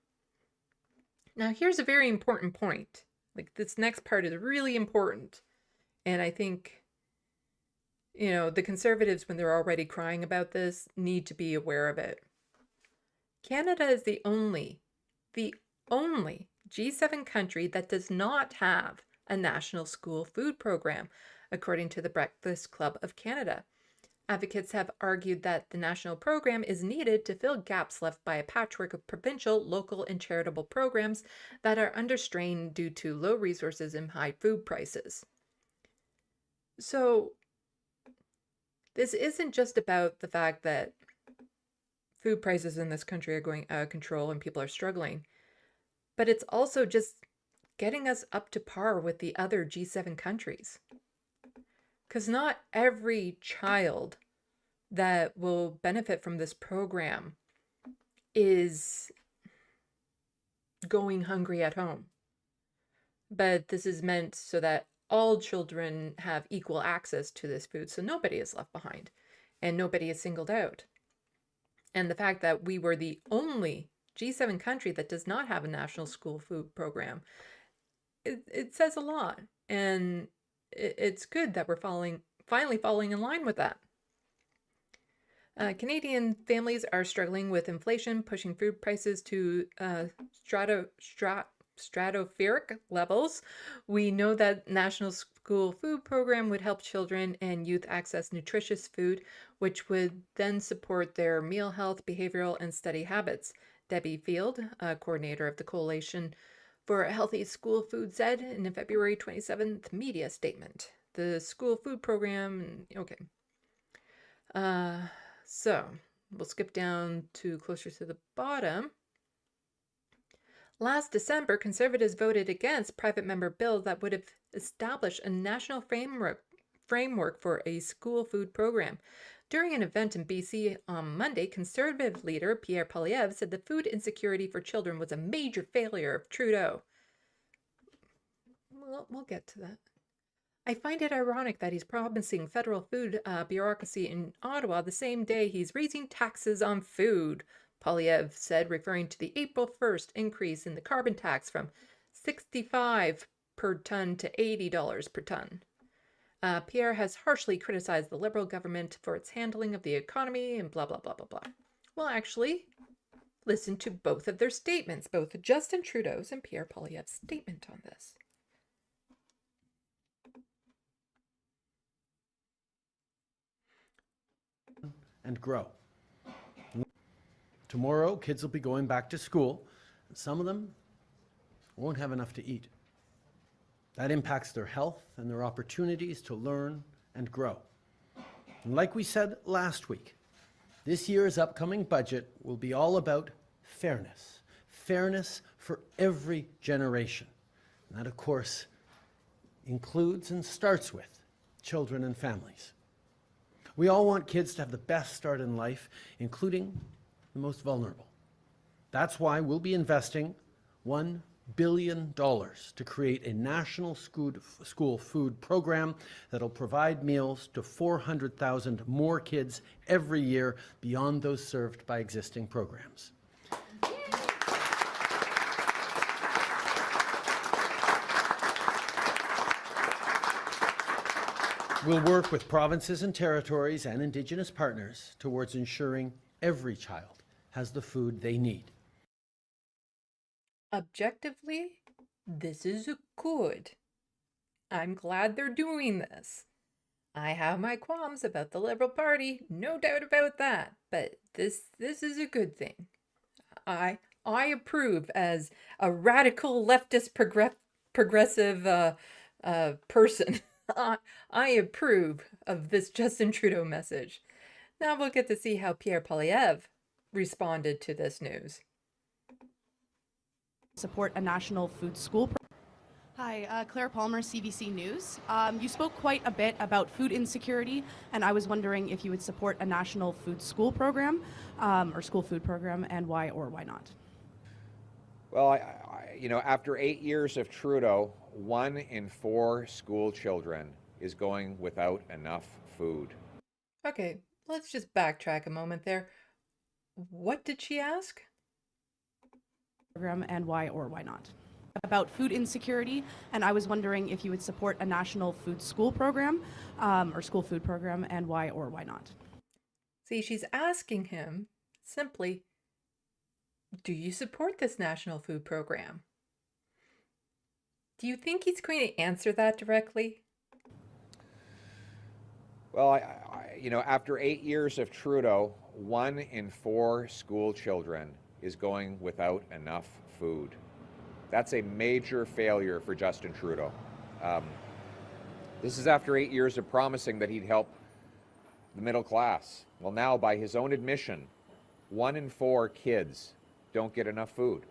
Speaker 1: Now, here's a very important point. Like, this next part is really important. And I think, the Conservatives, when they're already crying about this, need to be aware of it. Canada is the only G7 country that does not have a national school food program, according to the Breakfast Club of Canada. Advocates have argued that the national program is needed to fill gaps left by a patchwork of provincial, local, and charitable programs that are under strain due to low resources and high food prices. So, this isn't just about the fact that food prices in this country are going out of control and people are struggling, but it's also just getting us up to par with the other G7 countries. Because not every child that will benefit from this program is going hungry at home. But this is meant so that all children have equal access to this food, so nobody is left behind and nobody is singled out. And the fact that we were the only G7 country that does not have a national school food program, it says a lot. And it's good that we're finally falling in line with that. Canadian families are struggling with inflation, pushing food prices to stratospheric levels. We know that National School Food Program would help children and youth access nutritious food, which would then support their meal health, behavioral, and study habits. Debbie Field, coordinator of the Coalition for a Healthy School Food, said in a February 27th media statement. The school food program, okay. So we'll skip down to closer to the bottom. Last December, Conservatives voted against private member bills that would have established a national framework for a school food program. During an event in BC on Monday, Conservative leader Pierre Poilievre said the food insecurity for children was a major failure of Trudeau. We'll get to that. I find it ironic that he's promising federal food bureaucracy in Ottawa the same day he's raising taxes on food, Poilievre said, referring to the April 1st increase in the carbon tax from $65 per ton to $80 per ton. Pierre has harshly criticized the Liberal government for its handling of the economy and blah, blah, blah, blah, blah. Well, actually, listen to both of their statements, both Justin Trudeau's and Pierre Poilievre's statement on this.
Speaker 6: And grow. Tomorrow, kids will be going back to school, and some of them won't have enough to eat. That impacts their health and their opportunities to learn and grow. And like we said last week, this year's upcoming budget will be all about fairness. Fairness for every generation. And that, of course, includes and starts with children and families. We all want kids to have the best start in life, including the most vulnerable. That's why we'll be investing $1 billion to create a national school food program that'll provide meals to 400,000 more kids every year beyond those served by existing programs. We'll work with provinces and territories and Indigenous partners towards ensuring every child has the food they need.
Speaker 1: Objectively, this is a good. I'm glad they're doing this. I have my qualms about the Liberal Party, no doubt about that, but this is a good thing. I approve as a radical leftist progressive person. I approve of this Justin Trudeau message. Now we'll get to see how Pierre Poilievre responded to this news.
Speaker 7: Support a national food school. Hi, Claire Palmer, CBC News. You spoke quite a bit about food insecurity, and I was wondering if you would support a national food school program or school food program, and why or why not.
Speaker 8: Well, after 8 years of Trudeau, 1 in 4 school children is going without enough food.
Speaker 1: Okay, let's just backtrack a moment there. What did she ask?
Speaker 7: Program, and why or why not. About food insecurity, and I was wondering if you would support a national food school program or school food program, and why or why not.
Speaker 1: See, she's asking him simply, do you support this national food program? Do you think he's going to answer that directly?
Speaker 8: Well, after 8 years of Trudeau, 1 in 4 school children is going without enough food. That's a major failure for Justin Trudeau. This is after 8 years of promising that he'd help the middle class. Well, now, by his own admission, 1 in 4 kids don't get enough food.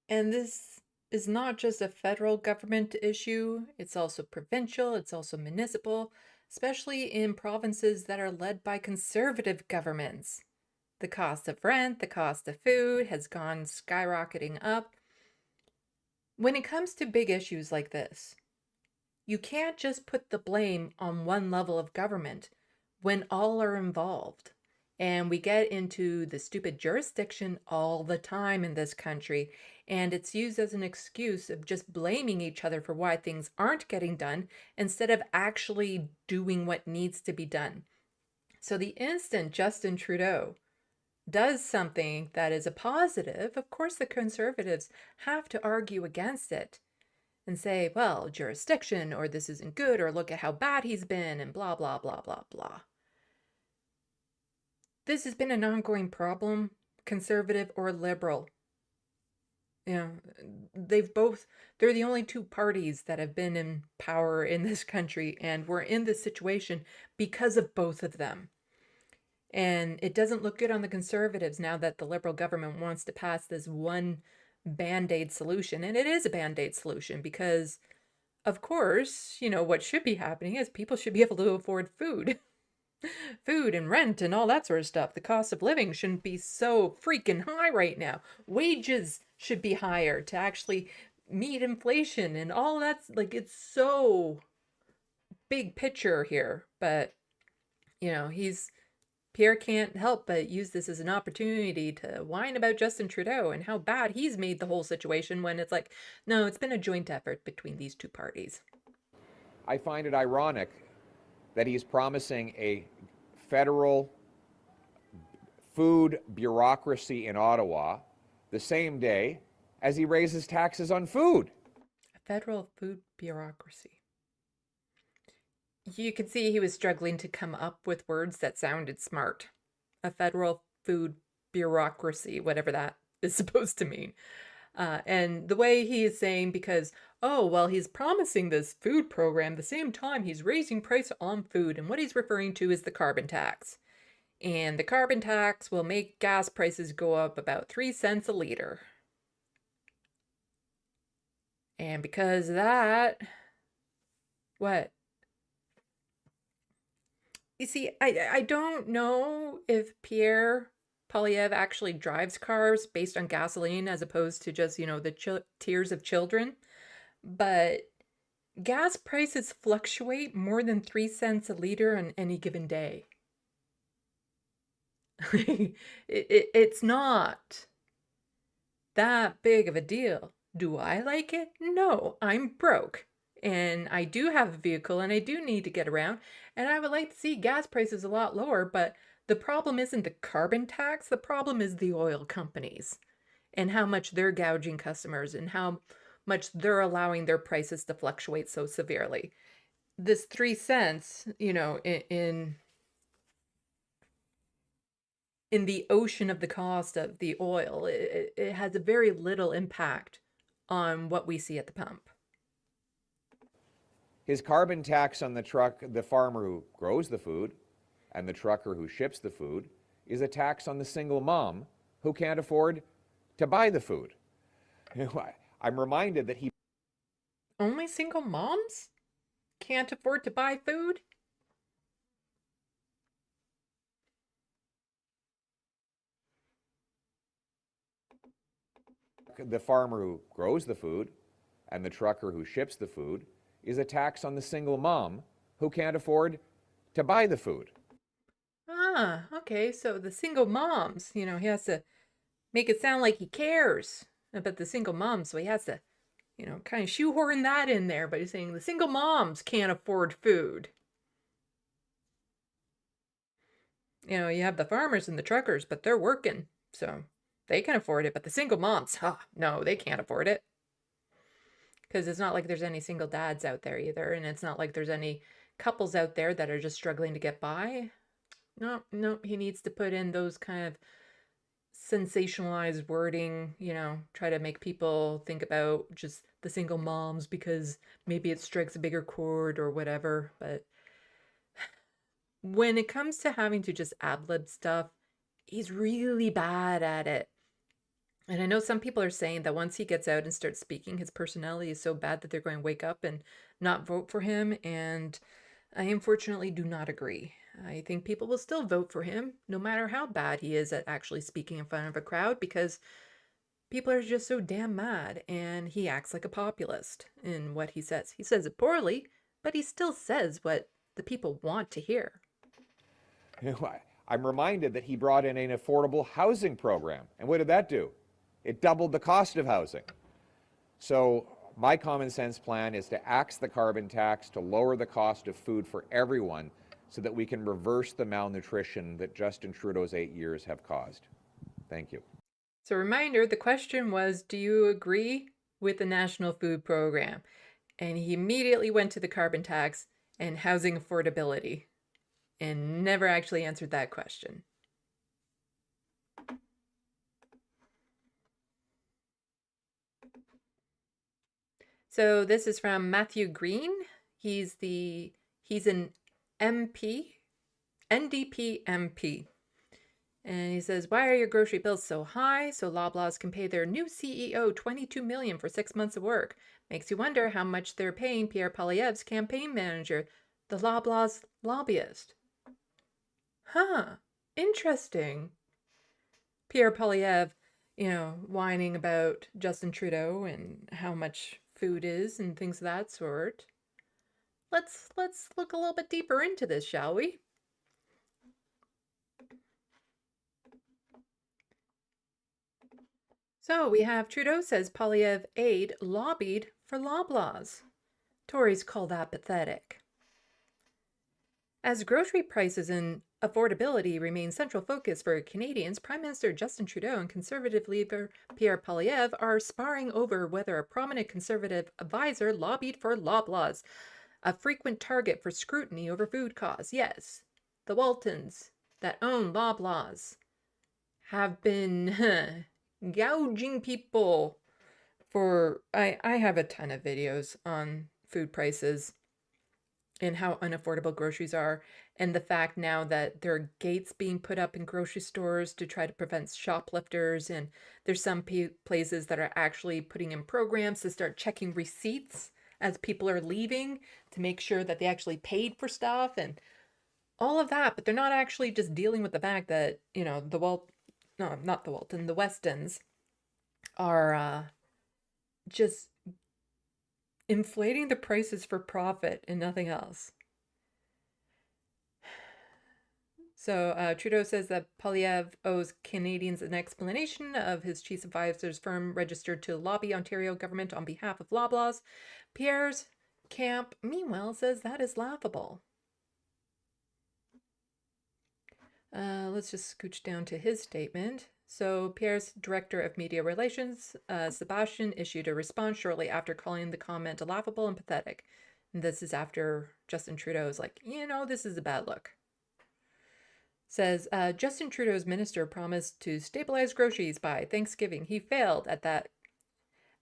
Speaker 1: And this is not just a federal government issue, it's also provincial, it's also municipal, especially in provinces that are led by conservative governments. The cost of rent, the cost of food has gone skyrocketing up. When it comes to big issues like this, you can't just put the blame on one level of government when all are involved. And we get into the stupid jurisdiction all the time in this country, and it's used as an excuse of just blaming each other for why things aren't getting done instead of actually doing what needs to be done. So the instant Justin Trudeau does something that is a positive, of course the Conservatives have to argue against it and say, well, jurisdiction, or this isn't good, or look at how bad he's been, and blah, blah, blah, blah, blah. This has been an ongoing problem, Conservative or Liberal. They're the only two parties that have been in power in this country, and we're in this situation because of both of them. And it doesn't look good on the Conservatives now that the Liberal government wants to pass this one Band-Aid solution. And it is a Band-Aid solution because, of course, what should be happening is people should be able to afford food. Food and rent and all that sort of stuff. The cost of living shouldn't be so freaking high right now. Wages should be higher to actually meet inflation and all that's it's so big picture here. But, Pierre can't help but use this as an opportunity to whine about Justin Trudeau and how bad he's made the whole situation when it's no, it's been a joint effort between these two parties.
Speaker 8: I find it ironic that he's promising a federal food bureaucracy in Ottawa the same day as he raises taxes on food.
Speaker 1: A federal food bureaucracy. You could see he was struggling to come up with words that sounded smart. A federal food bureaucracy, whatever that is supposed to mean. And the way he is saying, because, he's promising this food program, the same time he's raising price on food. And what he's referring to is the carbon tax. And the carbon tax will make gas prices go up about 3 cents a liter. And because of that, what? You see, I don't know if Pierre Poilievre actually drives cars based on gasoline as opposed to just, the tears of children. But gas prices fluctuate more than 3 cents a liter on any given day. It's not that big of a deal. Do I like it? No, I'm broke. And I do have a vehicle and I do need to get around. And I would like to see gas prices a lot lower. But the problem isn't the carbon tax. The problem is the oil companies and how much they're gouging customers and how much they're allowing their prices to fluctuate so severely. This 3 cents, you know, in the ocean of the cost of the oil, it has a very little impact on what we see at the pump.
Speaker 8: His carbon tax on the truck, the farmer who grows the food, and the trucker who ships the food, is a tax on the single mom who can't afford to buy the food. I'm reminded that he...
Speaker 1: Only single moms can't afford to buy food?
Speaker 8: The farmer who grows the food and the trucker who ships the food is a tax on the single mom who can't afford to buy the food.
Speaker 1: Ah, okay, so the single moms, you know, he has to make it sound like he cares about the single moms, so he has to, you know, kind of shoehorn that in there by saying the single moms can't afford food. You know, you have the farmers and the truckers, but they're working, so they can afford it, but the single moms, no, they can't afford it. Because it's not like there's any single dads out there either, and it's not like there's any couples out there that are just struggling to get by. No, he needs to put in those kind of sensationalized wording, you know, try to make people think about just the single moms because maybe it strikes a bigger chord or whatever. But when it comes to having to just ad-lib stuff, he's really bad at it. And I know some people are saying that once he gets out and starts speaking, his personality is so bad that they're going to wake up and not vote for him. And I unfortunately do not agree. I think people will still vote for him, no matter how bad he is at actually speaking in front of a crowd, because people are just so damn mad, and he acts like a populist in what he says. He says it poorly, but he still says what the people want to hear.
Speaker 8: I'm reminded that he brought in an affordable housing program. And what did that do? It doubled the cost of housing. So my common sense plan is to axe the carbon tax to lower the cost of food for everyone so that we can reverse the malnutrition that Justin Trudeau's 8 years have caused. Thank you.
Speaker 1: So reminder, the question was, do you agree with the National Food Program? And he immediately went to the carbon tax and housing affordability and never actually answered that question. So this is from Matthew Green. He's an MP, NDP MP. And he says, why are your grocery bills so high? So Loblaws can pay their new CEO $22 million for 6 months of work. Makes you wonder how much they're paying Pierre Poilievre's campaign manager, the Loblaws lobbyist. Interesting. Pierre Poilievre, you know, whining about Justin Trudeau and how much food is and things of that sort. Let's look a little bit deeper into this, shall we? So we have Trudeau says Poilievre aide lobbied for Loblaws. Tories call that pathetic. As grocery prices and affordability remain central focus for Canadians, Prime Minister Justin Trudeau and Conservative leader Pierre Poilievre are sparring over whether a prominent Conservative advisor lobbied for Loblaws, a frequent target for scrutiny over food costs. Yes, the Waltons that own Loblaws have been gouging people for... I have a ton of videos on food prices and how unaffordable groceries are, and the fact now that there are gates being put up in grocery stores to try to prevent shoplifters, and there's some places that are actually putting in programs to start checking receipts as people are leaving to make sure that they actually paid for stuff and all of that, but they're not actually just dealing with the fact that, you know, the Westons are just inflating the prices for profit and nothing else. So Trudeau says that Poilievre owes Canadians an explanation of his chief advisor's firm registered to lobby Ontario government on behalf of Loblaws. Pierre's camp, meanwhile, says that is laughable. Let's just scooch down to his statement. So Pierre's director of media relations, Sebastian, issued a response shortly after calling the comment laughable and pathetic. And this is after Justin Trudeau is like, this is a bad look. Says, Justin Trudeau's minister promised to stabilize groceries by Thanksgiving. He failed at that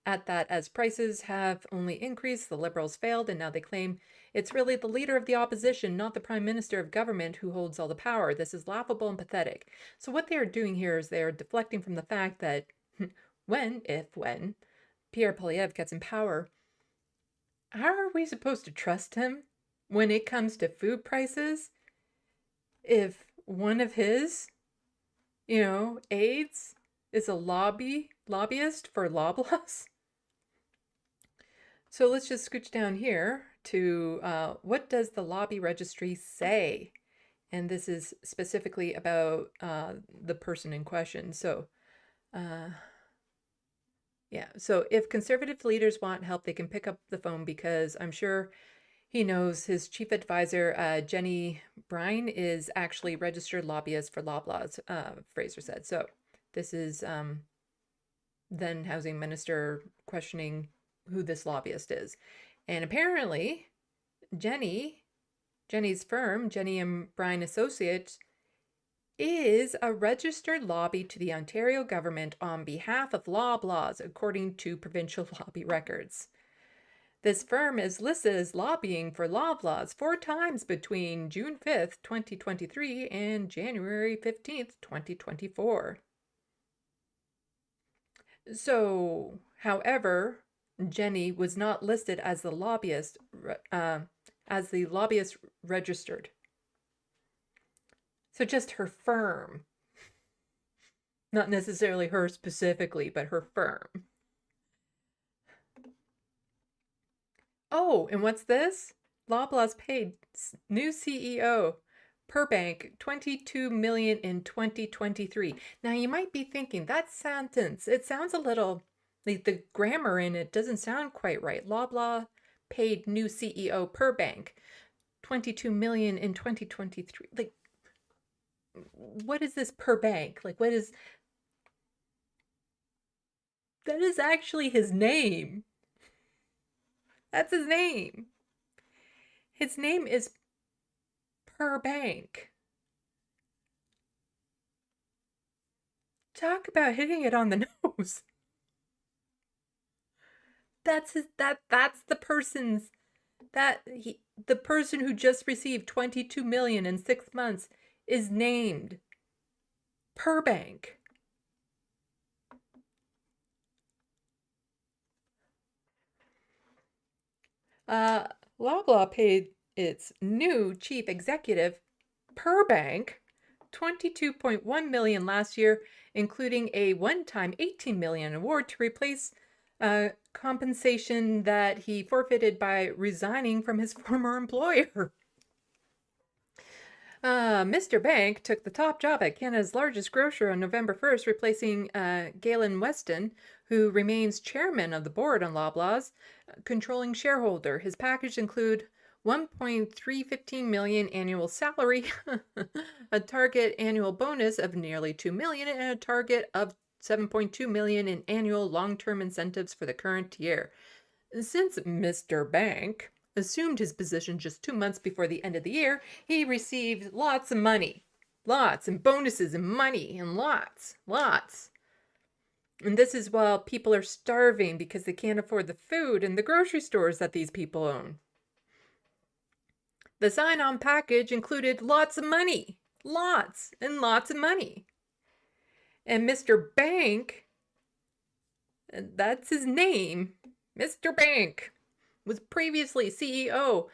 Speaker 1: as prices have only increased. The Liberals failed, and now they claim it's really the leader of the opposition, not the prime minister of government, who holds all the power. This is laughable and pathetic. So what they are doing here is they are deflecting from the fact that when Pierre Poilievre gets in power, how are we supposed to trust him when it comes to food prices if one of his, aides is a lobbyist for Loblaws? So let's just scooch down here to what does the lobby registry say? And this is specifically about the person in question. So, so if conservative leaders want help, they can pick up the phone, because I'm sure he knows his chief advisor, Jenny Brine, is actually registered lobbyist for Loblaws, Fraser said. So this is then Housing Minister questioning who this lobbyist is. And apparently Jenny's firm, Jenny and Brine Associates, is a registered lobby to the Ontario government on behalf of Loblaws, according to provincial lobby records. This firm is listed as lobbying for Loblaws 4 times between June 5th, 2023 and January 15th, 2024. So, however, Jenny was not listed as the lobbyist registered. So just her firm. Not necessarily her specifically, but her firm. Oh, and what's this? Loblaws paid new CEO Perbank $22 million in 2023. Now you might be thinking, that sentence, it sounds a little, like the grammar in it doesn't sound quite right. Loblaw paid new CEO Perbank $22 million in 2023. Like, what is this Perbank? Like, what is... That is actually his name. That's his name. His name is Perbank. Talk about hitting it on the nose. That's the person's, the person who just received $22 million in 6 months is named Perbank. Loblaw paid its new chief executive, Perbank, $22.1 million last year, including a one-time $18 million award to replace compensation that he forfeited by resigning from his former employer. Mr. Bank took the top job at Canada's largest grocer on November 1st, replacing Galen Weston, who remains chairman of the board on Loblaws, controlling shareholder. His package include $1.315 million annual salary, a target annual bonus of nearly $2 million, and a target of $7.2 million in annual long-term incentives for the current year. Since Mr. Bank assumed his position just 2 months before the end of the year, he received lots of money. Lots, and bonuses and money, and lots. And this is while people are starving because they can't afford the food in the grocery stores that these people own. The sign-on package included lots of money. Lots and lots of money. And Mr. Bank, that's his name, Mr. Bank, was previously CEO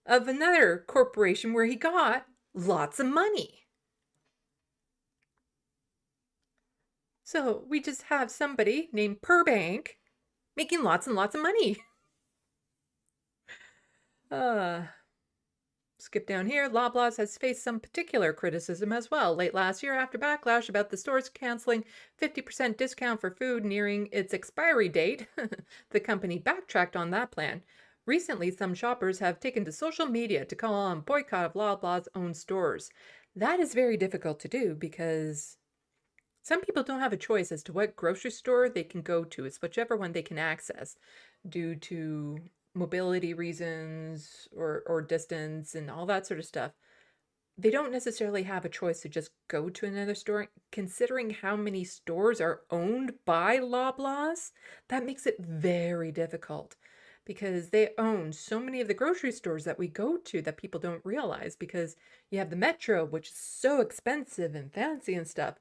Speaker 1: of another corporation where he got lots of money. So we just have somebody named Perbank making lots and lots of money. Skip down here. Loblaws has faced some particular criticism as well. Late last year, after backlash about the stores canceling 50% discount for food nearing its expiry date, the company backtracked on that plan. Recently, some shoppers have taken to social media to call on boycott of Loblaws' own stores. That is very difficult to do because Some people don't have a choice as to what grocery store they can go to. It's whichever one they can access due to mobility reasons or distance and all that sort of stuff. They don't necessarily have a choice to just go to another store. Considering how many stores are owned by Loblaws, that makes it very difficult because they own so many of the grocery stores that we go to that people don't realize, because you have the Metro, which is so expensive and fancy and stuff.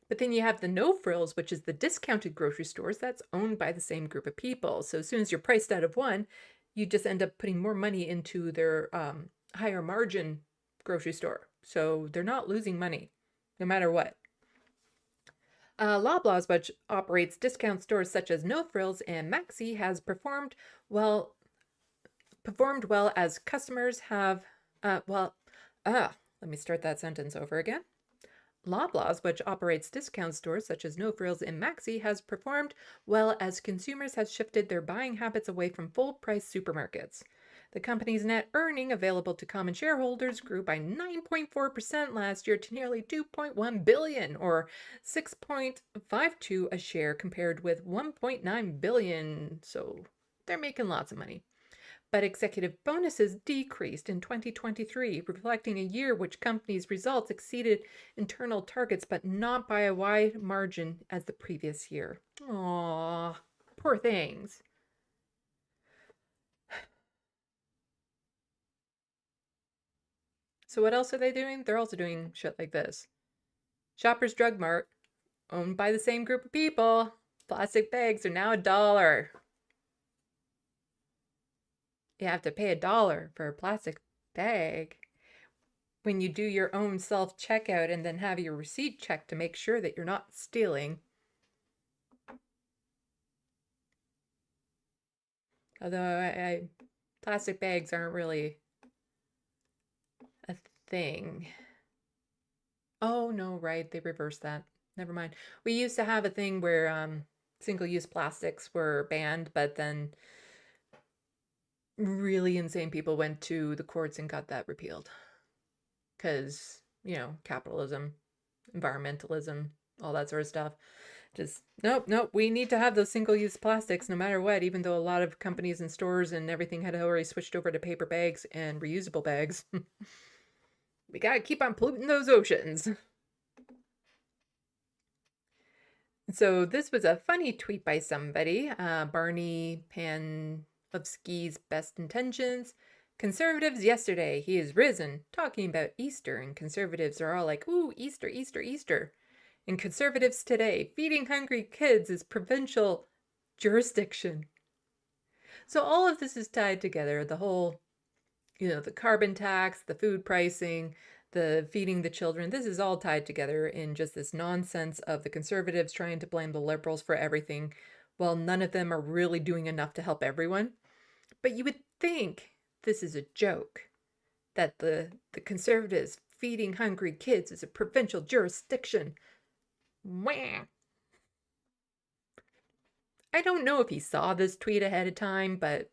Speaker 1: But then you have the No Frills, which is the discounted grocery stores that's owned by the same group of people. So as soon as you're priced out of one, you just end up putting more money into their higher margin grocery store. So they're not losing money no matter what. Loblaws, which operates discount stores such as No Frills and Maxi, has performed well as customers have let me start that sentence over again. Loblaws, which operates discount stores such as No Frills and Maxi, has performed well as consumers have shifted their buying habits away from full-price supermarkets. The company's net earning available to common shareholders grew by 9.4% last year to nearly $2.1 billion, or $6.52 a share, compared with $1.9 billion. So they're making lots of money. But executive bonuses decreased in 2023, reflecting a year which company's results exceeded internal targets, but not by a wide margin as the previous year. Aww, poor things. So what else are they doing? They're also doing shit like this. Shoppers Drug Mart, owned by the same group of people. Plastic bags are now $1. You have to pay $1 for a plastic bag when you do your own self-checkout and then have your receipt checked to make sure that you're not stealing. Although plastic bags aren't really a thing. Oh, no, right. They reversed that. Never mind. We used to have a thing where single-use plastics were banned, but then really insane people went to the courts and got that repealed. Because, capitalism, environmentalism, all that sort of stuff. Just, nope, we need to have those single-use plastics no matter what, even though a lot of companies and stores and everything had already switched over to paper bags and reusable bags. We gotta keep on polluting those oceans. So this was a funny tweet by somebody, Barney Panofsky's best intentions. Conservatives yesterday, he has risen, talking about Easter, and conservatives are all like, ooh, Easter, Easter, Easter. And conservatives today, feeding hungry kids is provincial jurisdiction. So all of this is tied together, the whole, the carbon tax, the food pricing, the feeding the children. This is all tied together in just this nonsense of the conservatives trying to blame the liberals for everything, while none of them are really doing enough to help everyone. But you would think this is a joke, that the conservatives feeding hungry kids is a provincial jurisdiction. Wah. I don't know if he saw this tweet ahead of time, but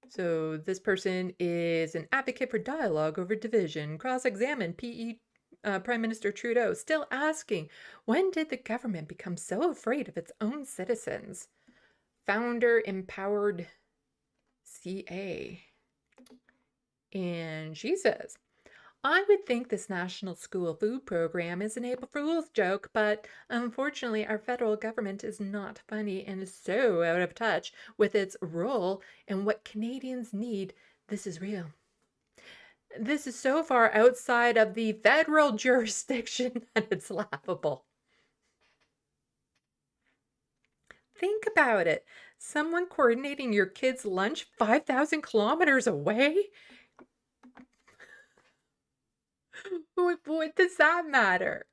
Speaker 1: so this person is an advocate for dialogue over division, cross-examined Prime Minister Trudeau, still asking, when did the government become so afraid of its own citizens? Founder Empowered CA. And she says, I would think this national school food program is an April Fool's joke, but unfortunately our federal government is not funny and is so out of touch with its role and what Canadians need. This is real. This is so far outside of the federal jurisdiction that it's laughable. Think about it. Someone coordinating your kid's lunch 5,000 kilometers away? What does that matter?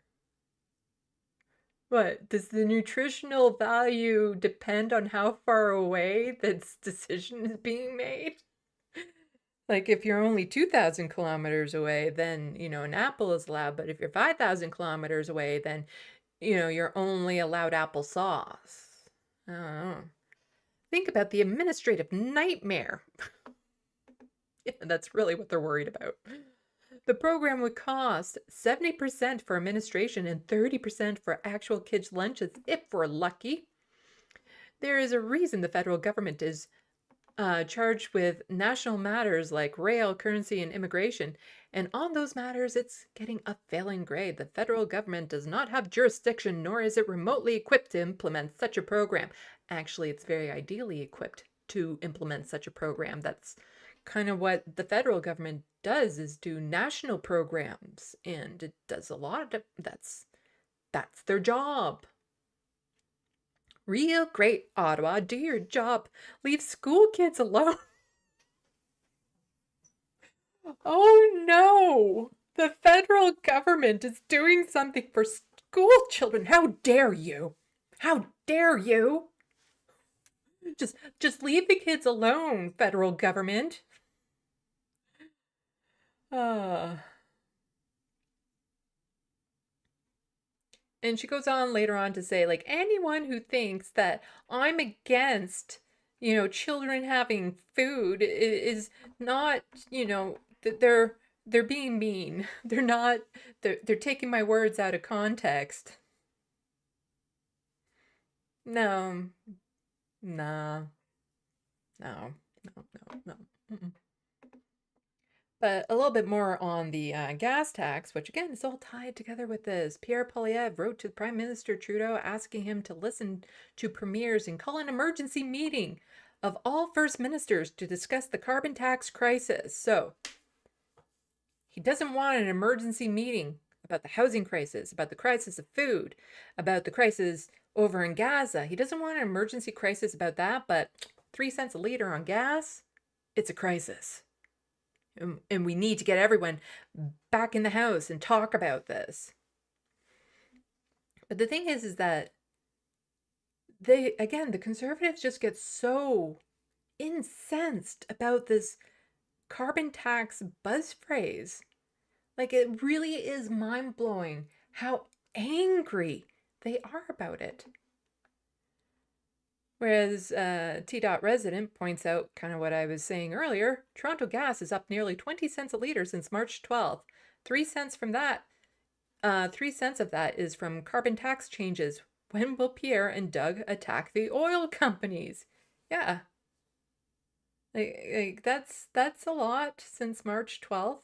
Speaker 1: What, does the nutritional value depend on how far away this decision is being made? Like if you're only 2,000 kilometers away, then, an apple is allowed. But if you're 5,000 kilometers away, then, you're only allowed applesauce. I don't know. Think about the administrative nightmare. Yeah, that's really what they're worried about. The program would cost 70% for administration and 30% for actual kids' lunches, if we're lucky. There is a reason the federal government is charged with national matters like rail, currency, and immigration. And on those matters, it's getting a failing grade. The federal government does not have jurisdiction, nor is it remotely equipped to implement such a program. Actually, it's very ideally equipped to implement such a program. That's kind of what the federal government does, is do national programs, and it does a lot of that's their job. Real great, Ottawa. Do your job. Leave school kids alone. Oh no! The federal government is doing something for school children. How dare you? How dare you? Just leave the kids alone, federal government. And she goes on later on to say, like, anyone who thinks that I'm against, children having food is not, they're being mean. They're not, they're taking my words out of context. No. No. Mm-mm. But a little bit more on the gas tax, which again is all tied together with this. Pierre Poilievre wrote to Prime Minister Trudeau asking him to listen to premiers and call an emergency meeting of all First Ministers to discuss the carbon tax crisis. So he doesn't want an emergency meeting about the housing crisis, about the crisis of food, about the crisis over in Gaza. He doesn't want an emergency crisis about that, but 3 cents a liter on gas, it's a crisis. And we need to get everyone back in the house and talk about this. But the thing is that the Conservatives just get so incensed about this carbon tax buzz phrase. Like, it really is mind-blowing how angry they are about it. Whereas T. Resident points out kind of what I was saying earlier, Toronto gas is up nearly 20 cents a litre since March 12th. 3 cents from that, 3 cents of that is from carbon tax changes. When will Pierre and Doug attack the oil companies? Yeah. Like that's a lot since March 12th.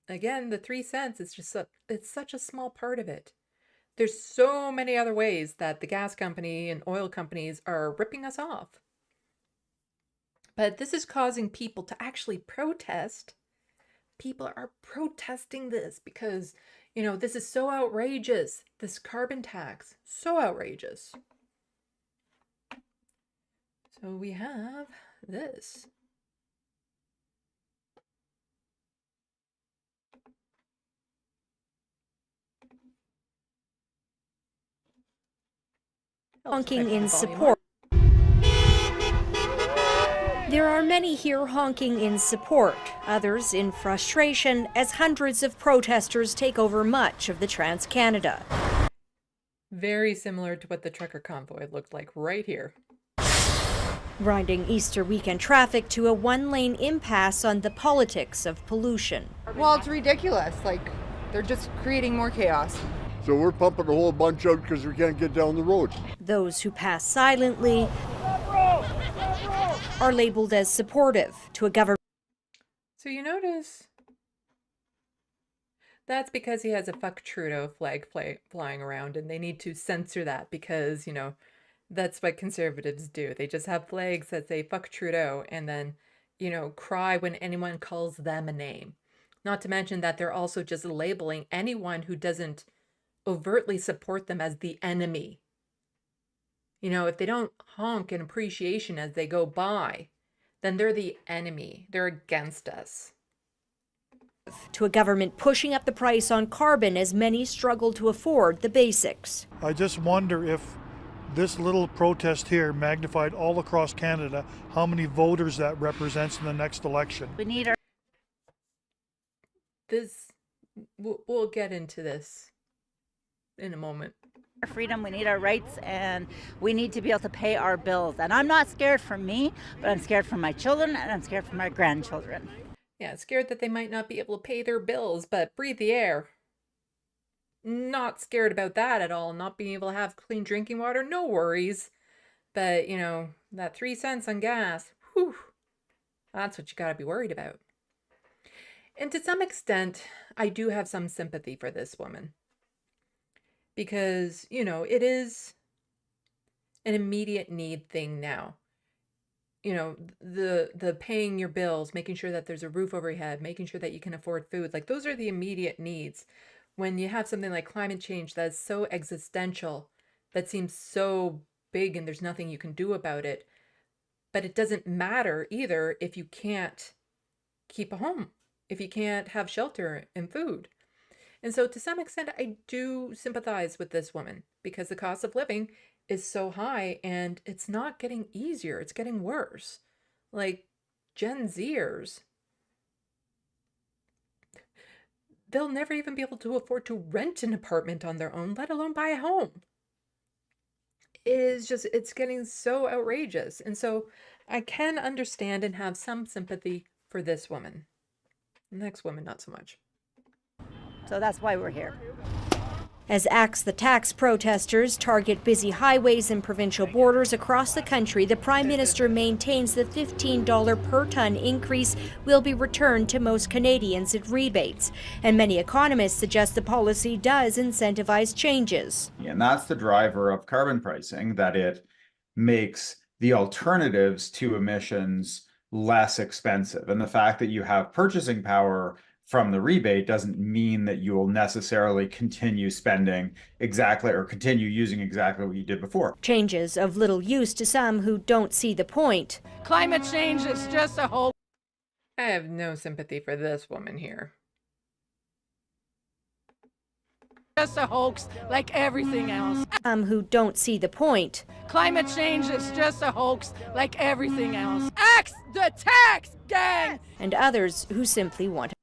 Speaker 1: Again, the 3 cents is just it's such a small part of it. There's so many other ways that the gas company and oil companies are ripping us off. But this is causing people to actually protest. People are protesting this because, this is so outrageous. This carbon tax, so outrageous. So we have this.
Speaker 9: Honking in support. There are many here honking in support, others in frustration as hundreds of protesters take over much of the Trans-Canada.
Speaker 1: Very similar to what the trucker convoy looked like right here.
Speaker 9: Grinding Easter weekend traffic to a one-lane impasse on the politics of pollution.
Speaker 10: Well, it's ridiculous. Like, they're just creating more chaos.
Speaker 11: So we're pumping a whole bunch out because we can't get down the road.
Speaker 9: Those who pass silently are labeled as supportive to a government.
Speaker 1: So you notice that's because he has a fuck Trudeau flag flying around, and they need to censor that because, that's what Conservatives do. They just have flags that say fuck Trudeau and then, cry when anyone calls them a name. Not to mention that they're also just labeling anyone who doesn't overtly support them as the enemy. If they don't honk in appreciation as they go by, then they're the enemy. They're against us.
Speaker 9: To a government pushing up the price on carbon as many struggle to afford the basics.
Speaker 12: I just wonder if this little protest here magnified all across Canada, how many voters that represents in the next election.
Speaker 2: We need our...
Speaker 1: We'll get into this in a moment.
Speaker 13: Our freedom, we need our rights, and we need to be able to pay our bills. And I'm not scared for me, but I'm scared for my children, and I'm scared for my grandchildren.
Speaker 1: Yeah, scared that they might not be able to pay their bills, but breathe the air. Not scared about that at all. Not being able to have clean drinking water, no worries. But, you know, that 3 cents on gas, whew, that's what you gotta be worried about. And to some extent, I do have some sympathy for this woman. Because, you know, it is an immediate need thing now. You know, the paying your bills, making sure that there's a roof over your head, making sure that you can afford food. Like, those are the immediate needs. When you have something like climate change that's so existential, that seems so big and there's nothing you can do about it, but it doesn't matter either if you can't keep a home, if you can't have shelter and food. And so to some extent, I do sympathize with this woman because the cost of living is so high and it's not getting easier. It's getting worse. Like Gen Zers, they'll never even be able to afford to rent an apartment on their own, let alone buy a home. It is just, it's getting so outrageous. And so I can understand and have some sympathy for this woman. The next woman, not so much.
Speaker 13: So that's why we're here.
Speaker 9: As Axe the Tax protesters target busy highways and provincial borders across the country, the Prime Minister maintains the $15 per ton increase will be returned to most Canadians in rebates. And many economists suggest the policy does incentivize changes.
Speaker 14: And that's the driver of carbon pricing, that it makes the alternatives to emissions less expensive. And the fact that you have purchasing power from the rebate doesn't mean that you will necessarily continue spending exactly or continue using exactly what you did before.
Speaker 9: Changes of little use to some who don't see the point.
Speaker 15: Climate change is just a hoax.
Speaker 1: I have no sympathy for this woman here.
Speaker 15: Just a hoax like everything else.
Speaker 9: Some who don't see the point.
Speaker 15: Climate change is just a hoax like everything else. Axe the tax, gang!
Speaker 9: And others who simply want.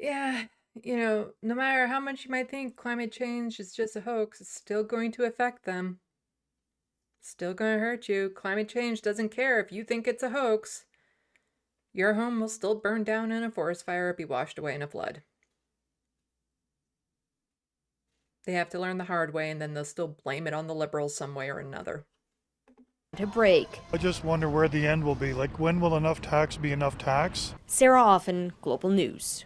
Speaker 1: Yeah, you know, no matter how much you might think climate change is just a hoax, it's still going to affect them. Still going to hurt you. Climate change doesn't care if you think it's a hoax. Your home will still burn down in a forest fire or be washed away in a flood. They have to learn the hard way, and then they'll still blame it on the Liberals some way or another.
Speaker 9: To break.
Speaker 12: I just wonder where the end will be. Like, when will enough tax be enough tax?
Speaker 9: Sarah Offen, Global News.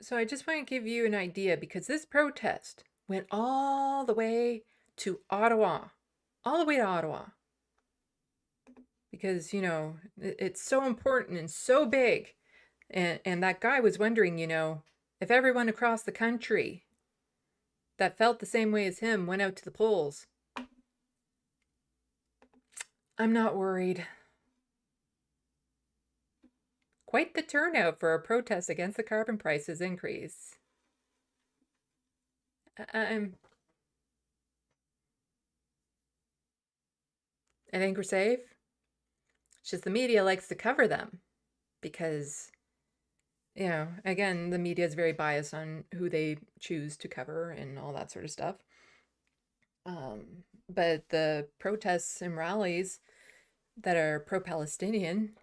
Speaker 1: So I just want to give you an idea, because this protest went all the way to Ottawa. All the way to Ottawa. Because, you know, it's so important and so big. And that guy was wondering, you know, if everyone across the country that felt the same way as him went out to the polls. I'm not worried. Quite the turnout for a protest against the carbon prices increase. I think we're safe. It's just the media likes to cover them because, you know, again, the media is very biased on who they choose to cover and all that sort of stuff. But the protests and rallies that are pro-Palestinian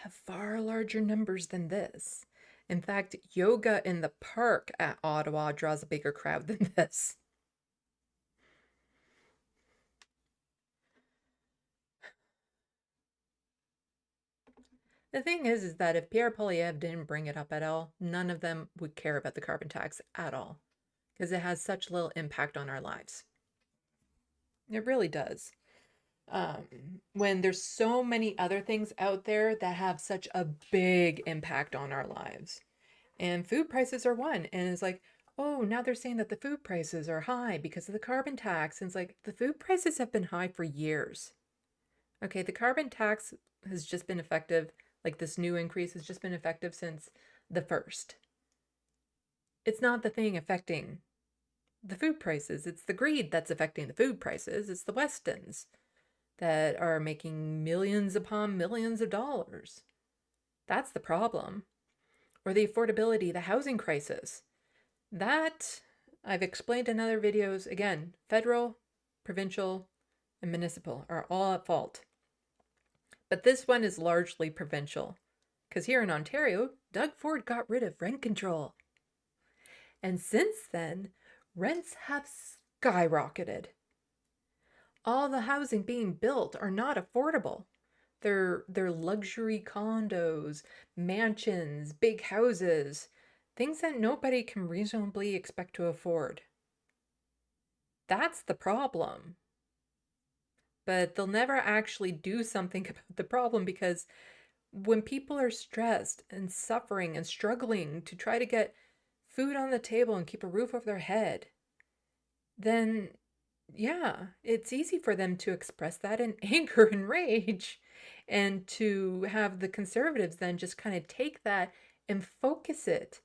Speaker 1: have far larger numbers than this. In fact, yoga in the park at Ottawa draws a bigger crowd than this. The thing is that if Pierre Poilievre didn't bring it up at all, none of them would care about the carbon tax at all, because it has such little impact on our lives. It really does. When there's so many other things out there that have such a big impact on our lives. And food prices are one. And it's like, oh, now they're saying that the food prices are high because of the carbon tax. And it's like, the food prices have been high for years. Okay, the carbon tax has just been effective, like this new increase has just been effective since the 1st. It's not the thing affecting the food prices. It's the greed that's affecting the food prices. It's the Westons that are making millions upon millions of dollars. That's the problem. Or the affordability, the housing crisis. That I've explained in other videos. Again, federal, provincial, and municipal are all at fault. But this one is largely provincial, because here in Ontario, Doug Ford got rid of rent control. And since then, rents have skyrocketed. All the housing being built are not affordable. They're luxury condos, mansions, big houses, things that nobody can reasonably expect to afford. That's the problem. But they'll never actually do something about the problem, because when people are stressed and suffering and struggling to try to get food on the table and keep a roof over their head, then yeah, it's easy for them to express that in anger and rage, and to have the Conservatives then just kind of take that and focus it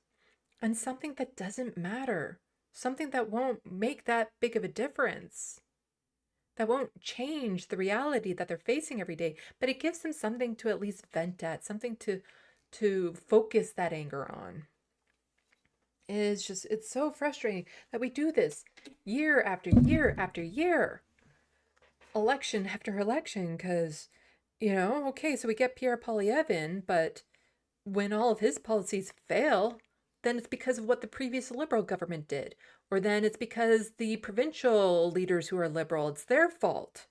Speaker 1: on something that doesn't matter, something that won't make that big of a difference, that won't change the reality that they're facing every day, but it gives them something to at least vent at, something to focus that anger on. It's so frustrating that we do this year after year after year, election after election, because, okay, so we get Pierre Poilievre in, but when all of his policies fail, then it's because of what the previous Liberal government did. Or then it's because the provincial leaders who are Liberal, it's their fault.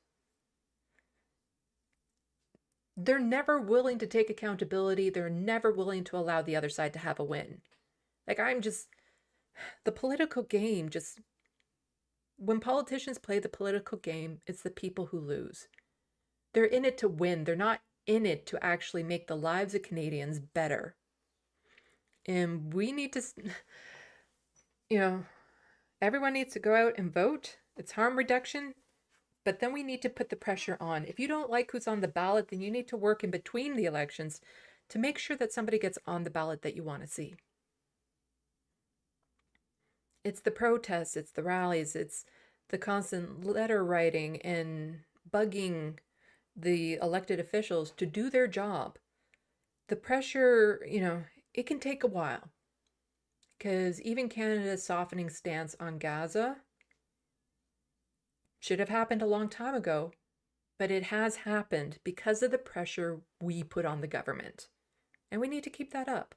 Speaker 1: They're never willing to take accountability. They're never willing to allow the other side to have a win. Like, the political game, when politicians play the political game, it's the people who lose. They're in it to win. They're not in it to actually make the lives of Canadians better. And we need to, everyone needs to go out and vote. It's harm reduction. But then we need to put the pressure on. If you don't like who's on the ballot, then you need to work in between the elections to make sure that somebody gets on the ballot that you want to see. It's the protests, it's the rallies, it's the constant letter writing and bugging the elected officials to do their job. The pressure, it can take a while, because even Canada's softening stance on Gaza should have happened a long time ago, but it has happened because of the pressure we put on the government. And we need to keep that up.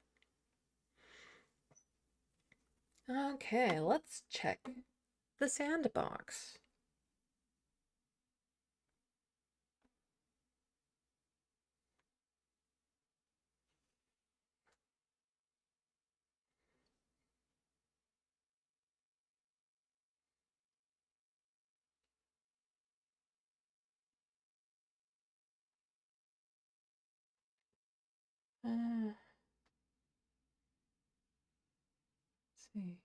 Speaker 1: Okay, let's check the Sandbox. Let's see.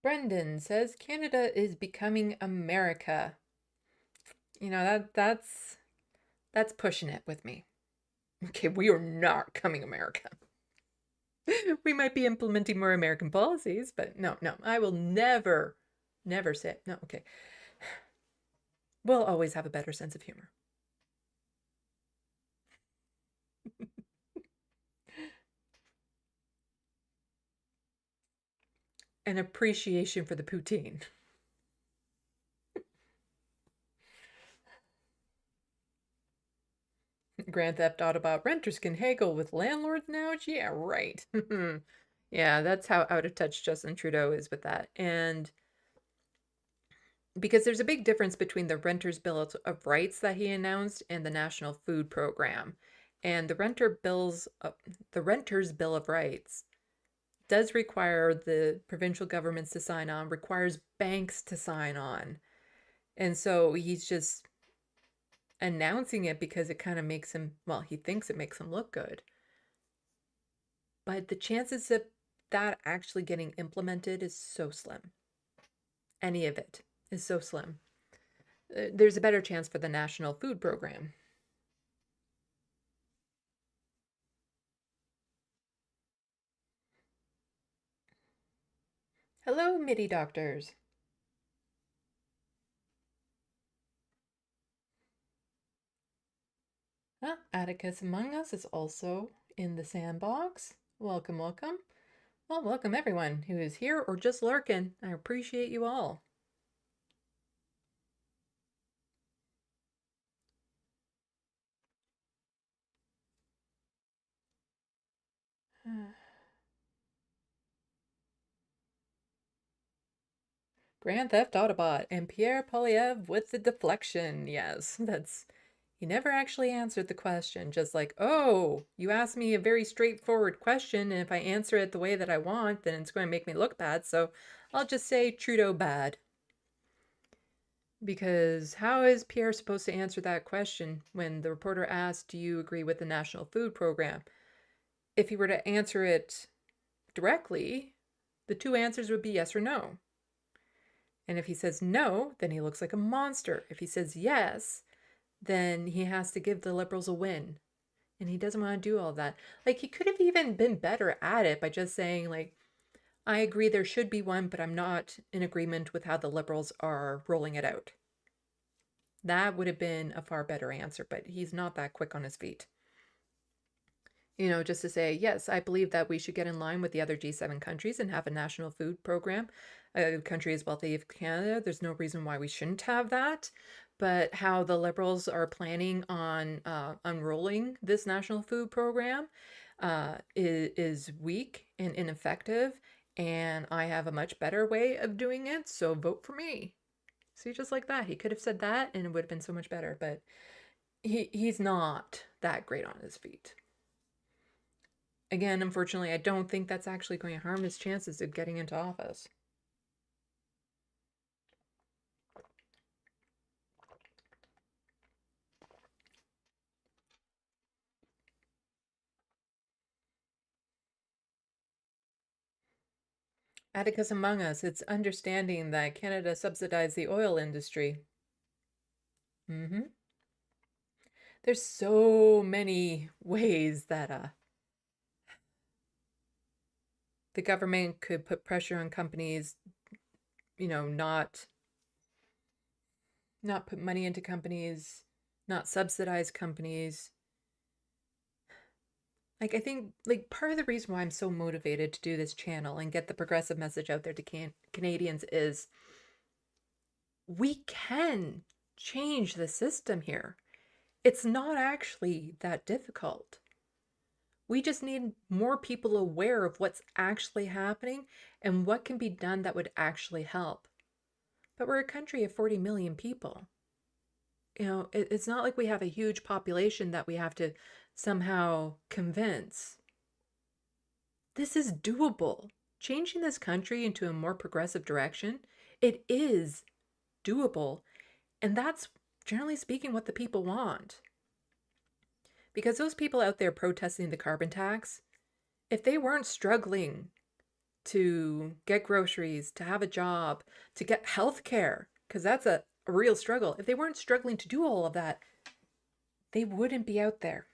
Speaker 1: Brendan says Canada is becoming America. That's pushing it with me. Okay, we are not coming America. We might be implementing more American policies, but no, I will never say it. No, okay. We'll always have a better sense of humor. An appreciation for the poutine. Grand Theft Autobot, renters can haggle with landlords now? Yeah, right. Yeah, that's how out of touch Justin Trudeau is with that. And because there's a big difference between the Renters' Bill of Rights that he announced and the National Food Program. And the Renters' Bill of Rights does require the provincial governments to sign on, requires banks to sign on. And so he's just announcing it because it kind of makes him, well, he thinks it makes him look good. But the chances of that actually getting implemented is so slim. Any of it is so slim. There's a better chance for the National Food Program. Hello, MIDI doctors. Atticus Among Us is also in the Sandbox. Welcome, welcome. Well, welcome everyone who is here or just lurking. I appreciate you all. Grand Theft Autobot and Pierre Polyev with the deflection. Yes, that's... He never actually answered the question. Just like, oh, you asked me a very straightforward question, and if I answer it the way that I want, then it's going to make me look bad, so I'll just say Trudeau bad. Because how is Pierre supposed to answer that question when the reporter asked, do you agree with the National Food Program? If he were to answer it directly, the two answers would be yes or no. And if he says no, then he looks like a monster. If he says yes, then he has to give the Liberals a win. And he doesn't want to do all that. Like, he could have even been better at it by just saying, like, I agree there should be one, but I'm not in agreement with how the Liberals are rolling it out. That would have been a far better answer, but he's not that quick on his feet. You know, just to say, yes, I believe that we should get in line with the other G7 countries and have a national food program. A country as wealthy as Canada, there's no reason why we shouldn't have that. But how the Liberals are planning on unrolling this national food program is weak and ineffective. And I have a much better way of doing it, so vote for me. See, just like that. He could have said that and it would have been so much better. But he's not that great on his feet. Again, unfortunately, I don't think that's actually going to harm his chances of getting into office. Atticus among us, it's understanding that Canada subsidized the oil industry. There's so many ways that the government could put pressure on companies, you know, not put money into companies, not subsidize companies. Like, I think, like, part of the reason why I'm so motivated to do this channel and get the progressive message out there to Canadians is we can change the system here. It's not actually that difficult. We just need more people aware of what's actually happening and what can be done that would actually help. But we're a country of 40 million people. You know, it's not like we have a huge population that we have to somehow convince. This is doable. Changing this country into a more progressive direction, it is doable. And that's, generally speaking, what the people want. Because those people out there protesting the carbon tax, if they weren't struggling to get groceries, to have a job, to get health care, because that's a real struggle, if they weren't struggling to do all of that, they wouldn't be out there.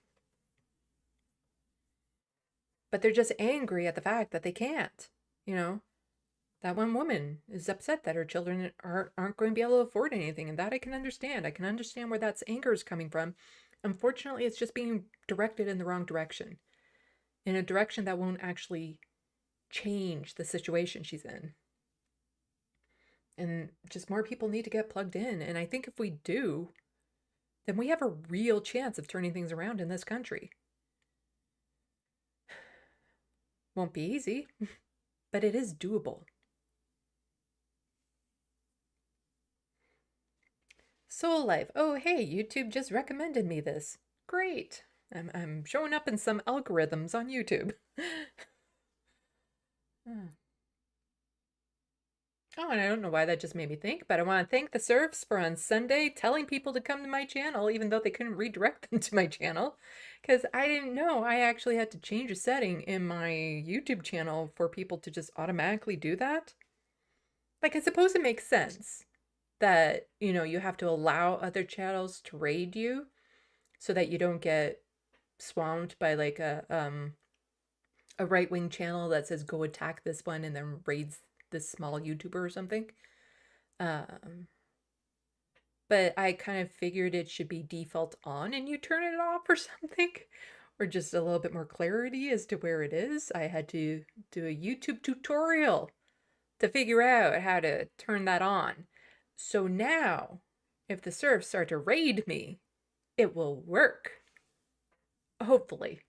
Speaker 1: But they're just angry at the fact that they can't. You know, that one woman is upset that her children aren't going to be able to afford anything, and that I can understand. I can understand where that anger is coming from. Unfortunately, it's just being directed in the wrong direction, in a direction that won't actually change the situation she's in. And just more people need to get plugged in. And I think if we do, then we have a real chance of turning things around in this country. Won't be easy, but it is doable. Soul Life. Oh, hey, YouTube just recommended me this. Great. I'm showing up in some algorithms on YouTube. Oh, and I don't know why that just made me think, but I want to thank the serfs for on Sunday telling people to come to my channel, even though they couldn't redirect them to my channel, because I didn't know I actually had to change a setting in my YouTube channel for people to just automatically do that. Like, I suppose it makes sense that, you know, you have to allow other channels to raid you so that you don't get swamped by like a right-wing channel that says go attack this one and then raids this small YouTuber or something. But I kind of figured it should be default on and you turn it off or something, or just a little bit more clarity as to where it is. I had to do a YouTube tutorial to figure out how to turn that on. So now, if the serfs start to raid me, it will work. Hopefully.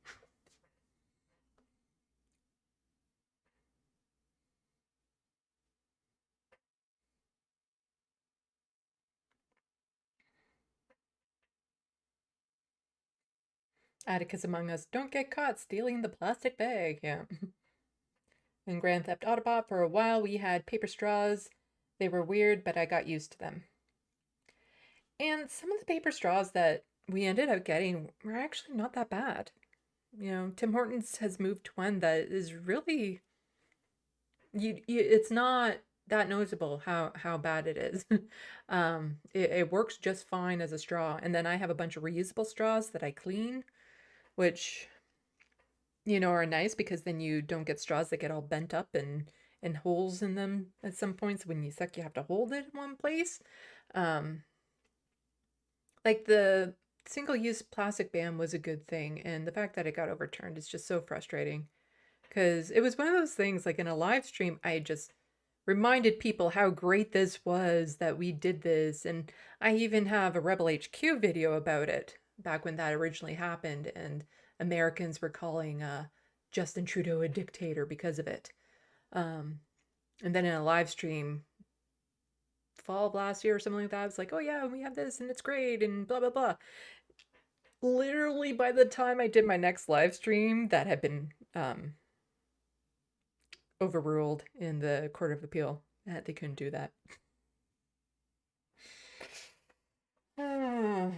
Speaker 1: Atticus among us, don't get caught stealing the plastic bag. Yeah. In Grand Theft Autobot, for a while we had paper straws. They were weird, but I got used to them. And some of the paper straws that we ended up getting were actually not that bad. You know, Tim Hortons has moved to one that is really, it's not that noticeable how bad it is. It works just fine as a straw. And then I have a bunch of reusable straws that I clean, which, you know, are nice because then you don't get straws that get all bent up and holes in them at some points. When you suck, you have to hold it in one place. Like the single-use plastic ban was a good thing, and the fact that it got overturned is just so frustrating. Because it was one of those things, like in a live stream, I just reminded people how great this was, that we did this, and I even have a Rebel HQ video about it, back when that originally happened, and Americans were calling Justin Trudeau a dictator because of it. And then in a live stream, fall of last year or something like that, I was like, oh yeah, we have this and it's great and blah blah blah. Literally by the time I did my next live stream, that had been overruled in the Court of Appeal. They couldn't do that. I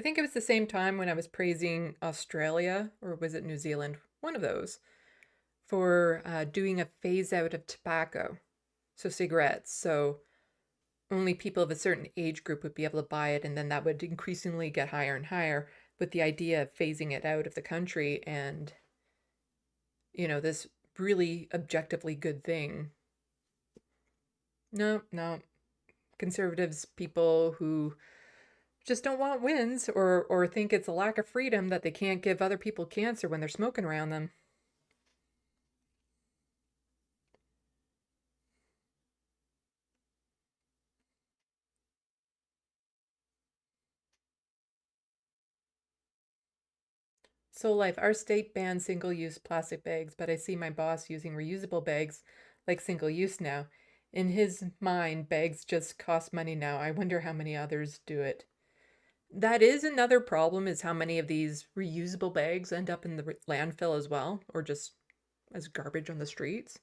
Speaker 1: think it was the same time when I was praising Australia, or was it New Zealand? One of those, for doing a phase out of tobacco. So cigarettes, so only people of a certain age group would be able to buy it, and then that would increasingly get higher and higher, with the idea of phasing it out of the country, and, you know, this really objectively good thing. No. Conservatives, people who just don't want wins, or think it's a lack of freedom that they can't give other people cancer when they're smoking around them. Soul Life, our state bans single-use plastic bags, but I see my boss using reusable bags like single-use now. In his mind, bags just cost money now. I wonder how many others do it. That is another problem, is how many of these reusable bags end up in the landfill as well, or just as garbage on the streets.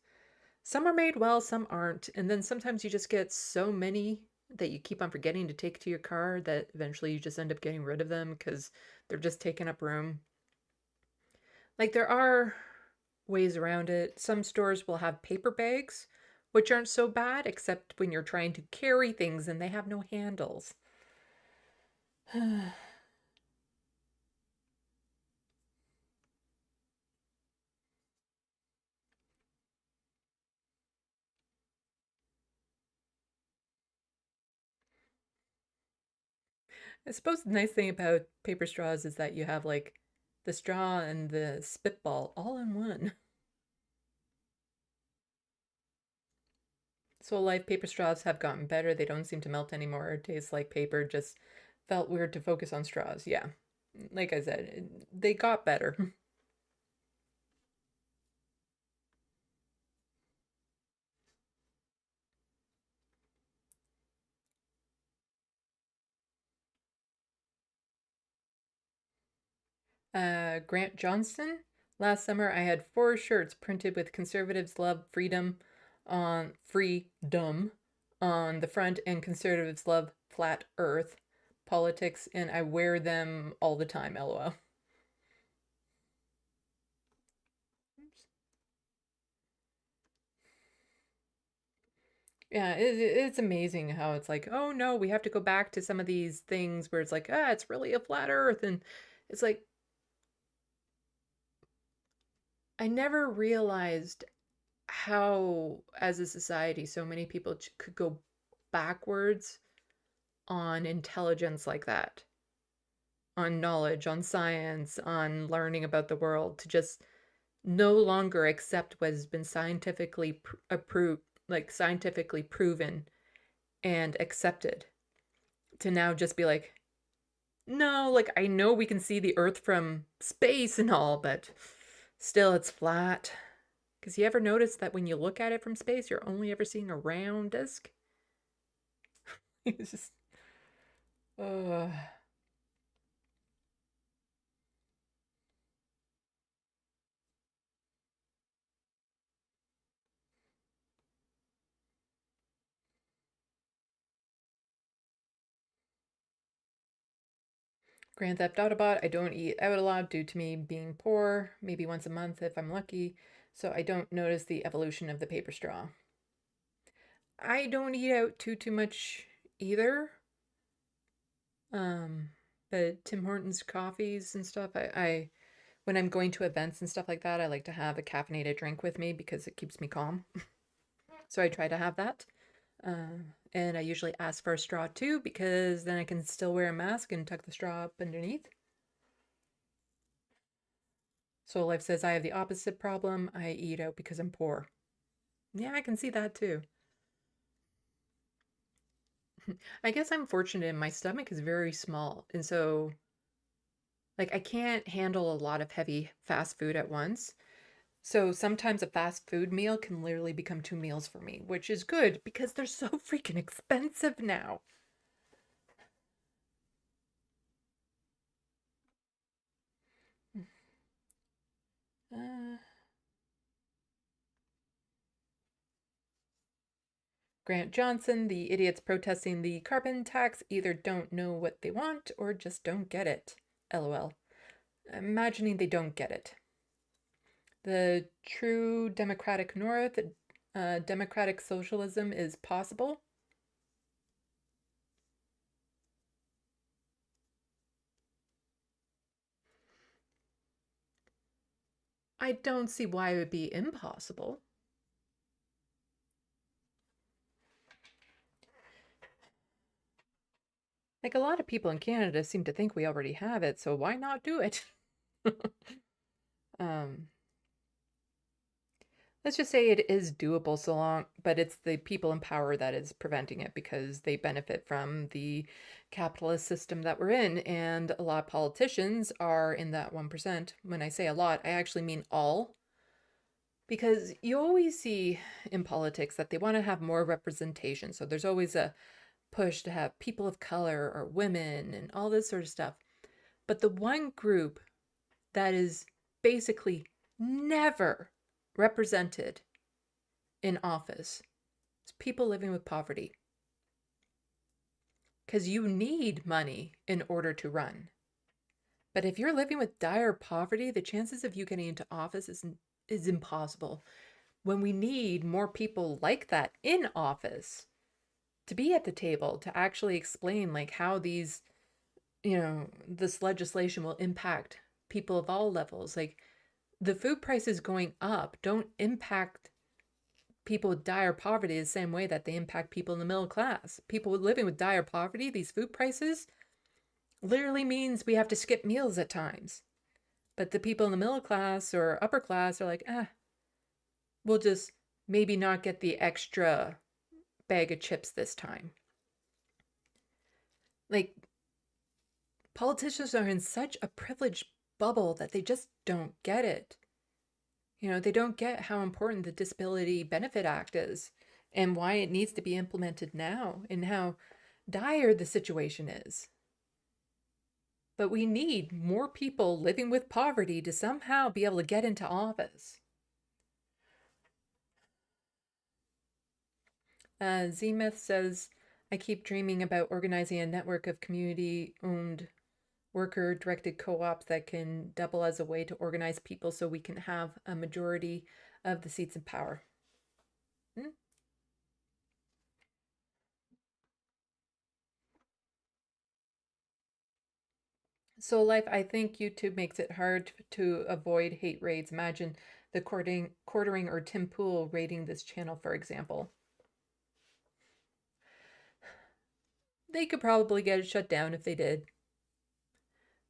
Speaker 1: Some are made well, some aren't. And then sometimes you just get so many that you keep on forgetting to take to your car that eventually you just end up getting rid of them because they're just taking up room. Like, there are ways around it. Some stores will have paper bags, which aren't so bad, except when you're trying to carry things and they have no handles. I suppose the nice thing about paper straws is that you have, like, the straw and the spitball all in one. Soul Life, paper straws have gotten better. They don't seem to melt anymore or taste like paper. Just felt weird to focus on straws. Yeah, like I said, they got better. Grant Johnston. Last summer, I had 4 shirts printed with "Conservatives love freedom" on the front, and "Conservatives love flat Earth politics," and I wear them all the time. LOL. Yeah, it's amazing how it's like, oh no, we have to go back to some of these things where it's like, it's really a flat Earth, and it's like, I never realized how, as a society, so many people could go backwards on intelligence like that, on knowledge, on science, on learning about the world, to just no longer accept what has been scientifically approved, like scientifically proven and accepted, to now just be like, no, like, I know we can see the Earth from space and all, but still it's flat. Because you ever notice that when you look at it from space, you're only ever seeing a round disc? It's just... Grand Theft Autobot, I don't eat out a lot due to me being poor, maybe once a month if I'm lucky, so I don't notice the evolution of the paper straw. I don't eat out too much either. But Tim Hortons coffees and stuff, I when I'm going to events and stuff like that, I like to have a caffeinated drink with me because it keeps me calm. So I try to have that. And I usually ask for a straw too, because then I can still wear a mask and tuck the straw up underneath. Soul Life says I have the opposite problem. I eat out because I'm poor. Yeah, I can see that too. I guess I'm fortunate. My stomach is very small. And so, like, I can't handle a lot of heavy fast food at once. So sometimes a fast food meal can literally become 2 meals for me, which is good because they're so freaking expensive now. Grant Johnson, the idiots protesting the carbon tax either don't know what they want or just don't get it. LOL. Imagining they don't get it. The true democratic north, democratic socialism is possible. I don't see why it would be impossible. Like, a lot of people in Canada seem to think we already have it, so why not do it? Let's just say it is doable so long, but it's the people in power that is preventing it because they benefit from the capitalist system that we're in. And a lot of politicians are in that 1%. When I say a lot, I actually mean all. Because you always see in politics that they want to have more representation. So there's always a push to have people of color or women and all this sort of stuff. But the one group that is basically never represented in office is people living with poverty. Because you need money in order to run. But if you're living with dire poverty, the chances of you getting into office is impossible. When we need more people like that in office to be at the table to actually explain like how these, this legislation will impact people of all levels. Like, the food prices going up don't impact people with dire poverty the same way that they impact people in the middle class. People living with dire poverty, these food prices literally means we have to skip meals at times. But the people in the middle class or upper class are like, we'll just maybe not get the extra bag of chips this time. Like, politicians are in such a privileged bubble that they just don't get it. They don't get how important the Disability Benefit Act is and why it needs to be implemented now and how dire the situation is. But we need more people living with poverty to somehow be able to get into office. Zemeth says, I keep dreaming about organizing a network of community-owned worker-directed co-ops that can double as a way to organize people so we can have a majority of the seats in power. Soul Life, I think YouTube makes it hard to avoid hate raids. Imagine the quartering or Tim Pool raiding this channel, for example. They could probably get it shut down if they did.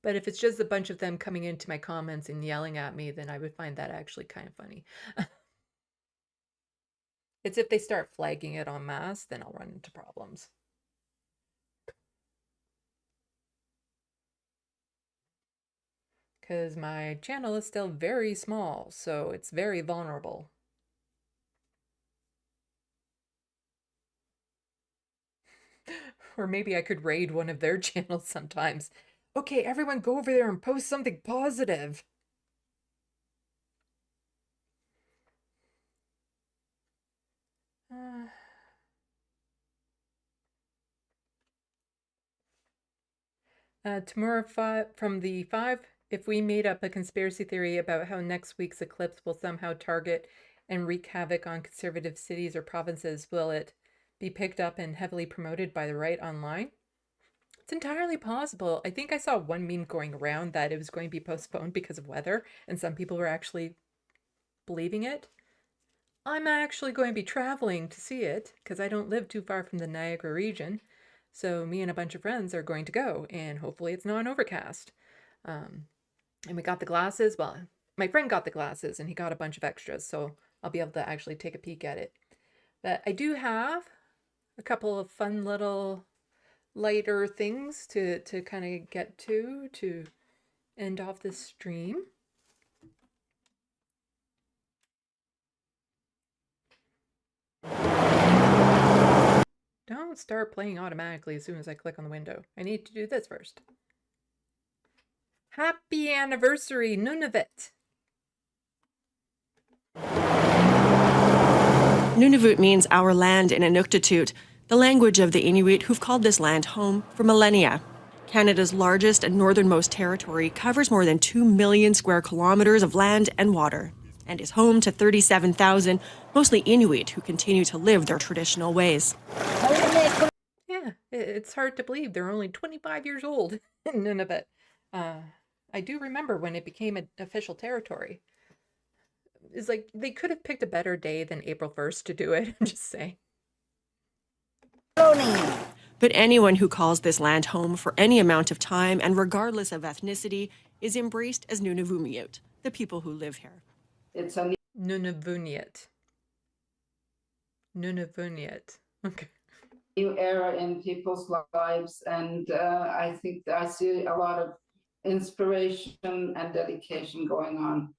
Speaker 1: But if it's just a bunch of them coming into my comments and yelling at me, then I would find that actually kind of funny. It's if they start flagging it en masse, then I'll run into problems. Because my channel is still very small, so it's very vulnerable. Or maybe I could raid one of their channels sometimes. Okay, everyone go over there and post something positive. Tomorrow from the 5, if we made up a conspiracy theory about how next week's eclipse will somehow target and wreak havoc on conservative cities or provinces, will it be picked up and heavily promoted by the right online? It's entirely possible. I think I saw one meme going around that it was going to be postponed because of weather, and some people were actually believing it. I'm actually going to be traveling to see it because I don't live too far from the Niagara region. So me and a bunch of friends are going to go, and hopefully it's not overcast. And we got the glasses. Well, my friend got the glasses and he got a bunch of extras, so I'll be able to actually take a peek at it. But I do have a couple of fun little lighter things to kind of get to end off this stream. Don't start playing automatically as soon as I click on the window. I need to do this first. Happy anniversary, Nunavut!
Speaker 16: Nunavut means our land in Inuktitut, the language of the Inuit who've called this land home for millennia. Canada's largest and northernmost territory covers more than 2 million square kilometers of land and water, and is home to 37,000, mostly Inuit, who continue to live their traditional ways.
Speaker 1: Yeah, it's hard to believe they're only 25 years old in Nunavut. I do remember when it became an official territory. It's like they could have picked a better day than April 1st to do it, I'm just saying.
Speaker 16: But anyone who calls this land home for any amount of time and regardless of ethnicity is embraced as Nunavummiut, the people who live here.
Speaker 17: It's a
Speaker 1: Nunavuniat. Nunavuniat. Okay.
Speaker 17: new era in people's lives, and I think I see a lot of inspiration and dedication going on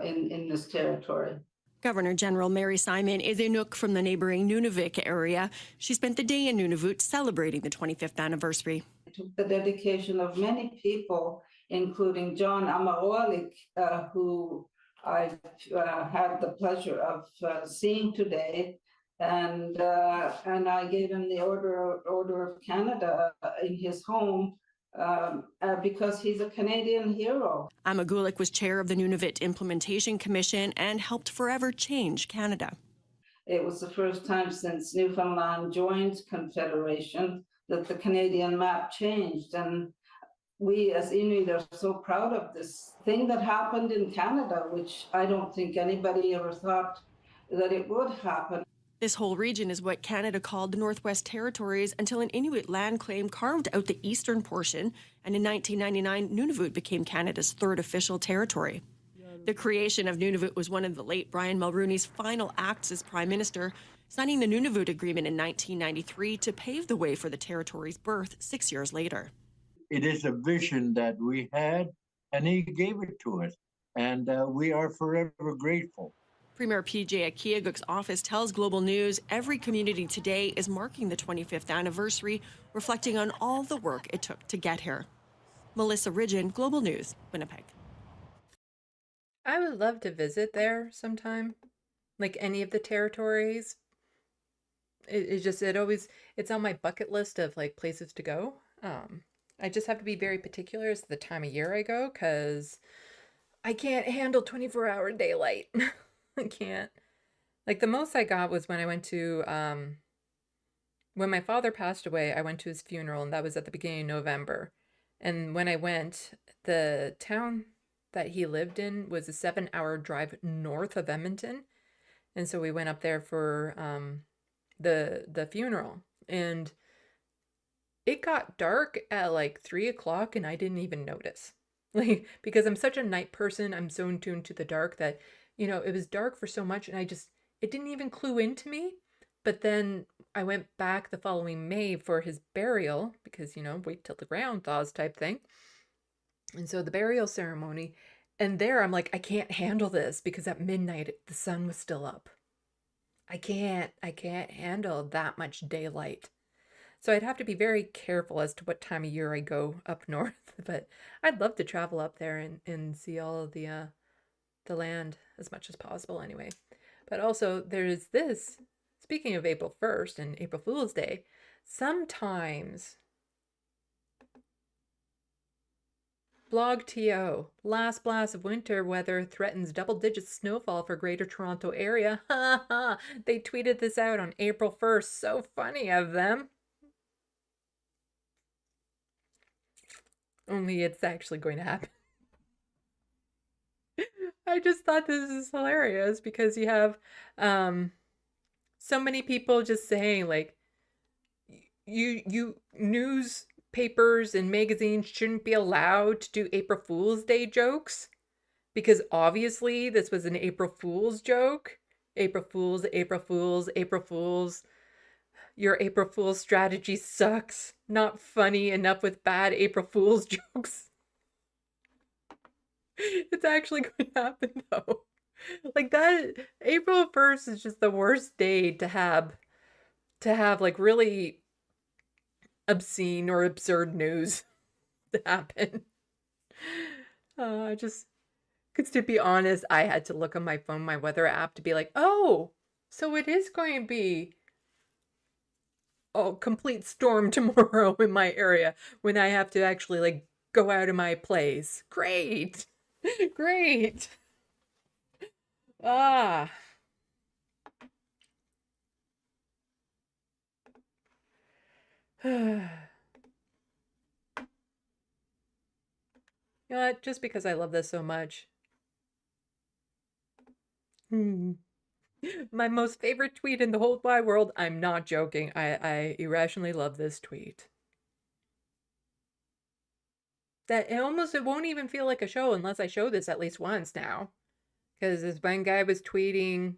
Speaker 17: in this territory.
Speaker 16: Governor General Mary Simon is Inuk from the neighboring Nunavik area. She spent the day in Nunavut celebrating the 25th anniversary.
Speaker 17: It took the dedication of many people, including John Amaoalik, who I've had the pleasure of seeing today, and I gave him the Order of Canada in his home because he's a Canadian hero.
Speaker 16: Amagulik was chair of the Nunavut Implementation Commission and helped forever change Canada.
Speaker 17: It was the first time since Newfoundland joined Confederation that the Canadian map changed, and we as Inuit are so proud of this thing that happened in Canada, which I don't think anybody ever thought that it would happen.
Speaker 16: This whole region is what Canada called the Northwest Territories until an Inuit land claim carved out the eastern portion, and in 1999, Nunavut became Canada's third official territory. The creation of Nunavut was one of the late Brian Mulroney's final acts as Prime Minister, signing the Nunavut Agreement in 1993 to pave the way for the territory's birth 6 years later.
Speaker 18: It is a vision that we had, and he gave it to us, and we are forever grateful.
Speaker 16: Premier PJ Akiaguk's office tells Global News every community today is marking the 25th anniversary, reflecting on all the work it took to get here. Melissa Ridgen, Global News, Winnipeg.
Speaker 1: I would love to visit there sometime, like any of the territories. It's on my bucket list of like places to go. I just have to be very particular as to the time of year I go, because I can't handle 24-hour daylight. I can't. Like the most I got was when I went to, when my father passed away, I went to his funeral, and that was at the beginning of November. And when I went, the town that he lived in was a 7-hour drive north of Edmonton. And so we went up there for the funeral, and it got dark at like 3 o'clock and I didn't even notice. Like, because I'm such a night person, I'm so in tune to the dark that, you know, it was dark for so much and it didn't even clue into me. But then I went back the following May for his burial because, you know, wait till the ground thaws type thing. And so the burial ceremony, and there I'm like, I can't handle this because at midnight the sun was still up. I can't handle that much daylight. So I'd have to be very careful as to what time of year I go up north, but I'd love to travel up there and see all of the land as much as possible anyway. But also there's this, speaking of April 1st and April Fool's Day, sometimes Blog TO. Last blast of winter weather threatens double-digit snowfall for Greater Toronto Area. Ha ha. They tweeted this out on April 1st. So funny of them. Only it's actually going to happen. I just thought this is hilarious because you have so many people just saying like you newspapers and magazines shouldn't be allowed to do April Fool's Day jokes because obviously this was an April Fool's joke. April Fools, April Fools, April Fools. Your April Fool's strategy sucks. Not funny enough with bad April Fool's jokes. It's actually going to happen though. Like that, April 1st is just the worst day to have like really obscene or absurd news to happen. Just, because to be honest, I had to look on my phone, my weather app to be like, oh, so it is going to be a complete storm tomorrow in my area when I have to actually like go out of my place. Great. Great. Ah. You know what? Just because I love this so much. My most favorite tweet in the whole wide world. I'm not joking. I irrationally love this tweet. That it won't even feel like a show unless I show this at least once now. Because this one guy was tweeting,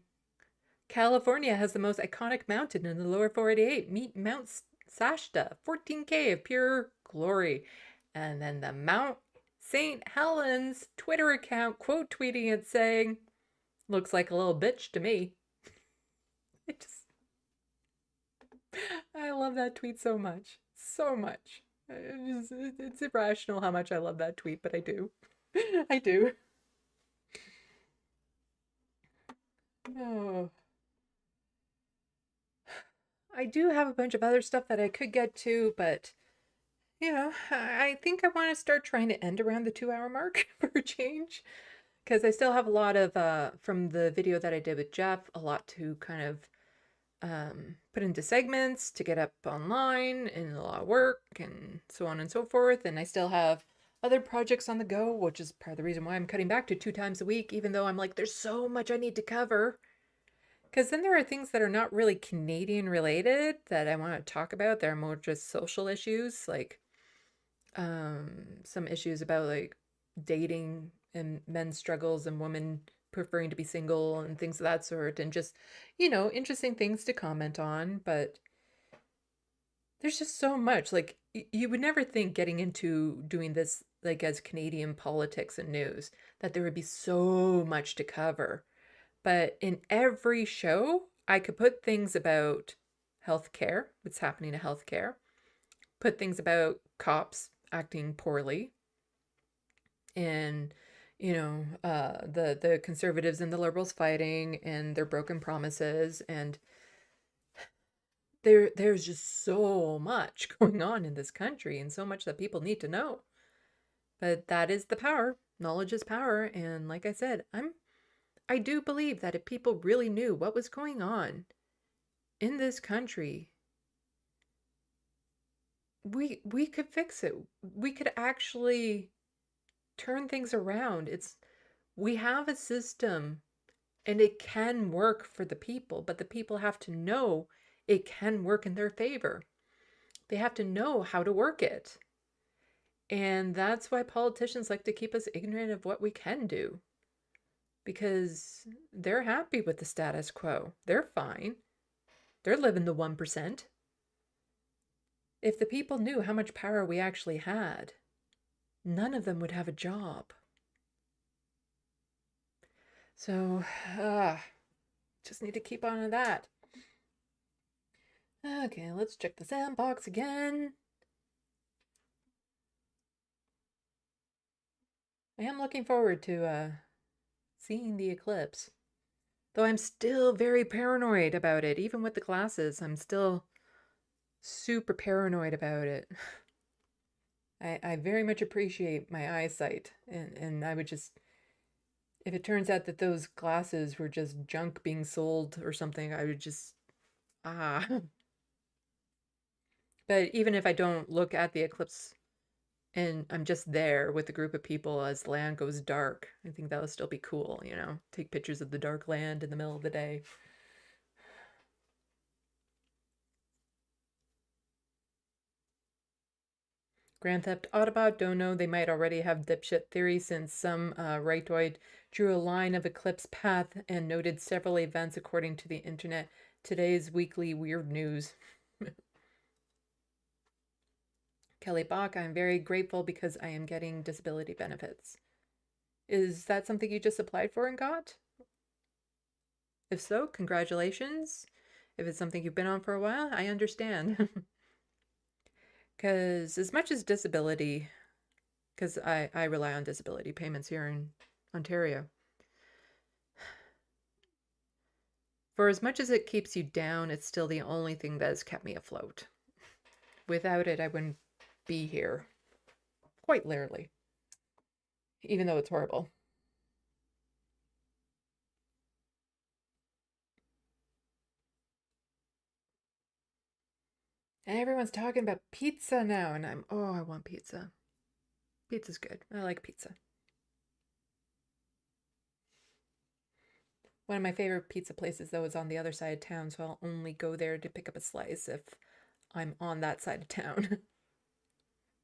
Speaker 1: California has the most iconic mountain in the lower 488. Meet Mount Shasta, 14K of pure glory. And then the Mount St. Helens Twitter account quote tweeting it saying, looks like a little bitch to me. I love that tweet so much. So much. It's irrational how much I love that tweet, but I do. I do. Oh. I do have a bunch of other stuff that I could get to, but you know, I think I want to start trying to end around the 2-hour mark for a change. Because I still have a lot of, from the video that I did with Jeff, a lot to kind of put into segments to get up online and a lot of work and so on and so forth. And I still have other projects on the go, which is part of the reason why I'm cutting back to 2 times a week, even though I'm like, there's so much I need to cover. Because then there are things that are not really Canadian related that I want to talk about. They're more just social issues, like some issues about like dating and men's struggles and women preferring to be single and things of that sort, and just, you know, interesting things to comment on. But there's just so much, like you would never think getting into doing this like as Canadian politics and news that there would be so much to cover. But in every show I could put things about healthcare, what's happening to healthcare, put things about cops acting poorly, and you know, the conservatives and the liberals fighting and their broken promises, and there's just so much going on in this country and so much that people need to know. But that is the power. Knowledge is power, and like I said, I do believe that if people really knew what was going on in this country, we could fix it. We could actually turn things around. We have a system and it can work for the people, but the people have to know it can work in their favor. They have to know how to work it. And that's why politicians like to keep us ignorant of what we can do. Because they're happy with the status quo. They're fine. They're living the 1%. If the people knew how much power we actually had, none of them would have a job. So, just need to keep on to that. Okay, let's check the Sandbox again. I am looking forward to seeing the eclipse. Though I'm still very paranoid about it. Even with the glasses, I'm still super paranoid about it. I very much appreciate my eyesight, and I would just, if it turns out that those glasses were just junk being sold or something, I would just, ah. But even if I don't look at the eclipse and I'm just there with a group of people as the land goes dark, I think that would still be cool, you know? Take pictures of the dark land in the middle of the day. Grand Theft Autobot, don't know, they might already have dipshit theory since some rightoid drew a line of eclipse path and noted several events according to the internet. Today's weekly weird news. Kelly Bach, I'm very grateful because I am getting disability benefits. Is that something you just applied for and got? If so, congratulations. If it's something you've been on for a while, I understand. Because as much as disability, because I rely on disability payments here in Ontario. For as much as it keeps you down, it's still the only thing that has kept me afloat. Without it, I wouldn't be here. Quite literally. Even though it's horrible. And everyone's talking about pizza now, and I want pizza. Pizza's good. I like pizza. One of my favorite pizza places, though, is on the other side of town, so I'll only go there to pick up a slice if I'm on that side of town.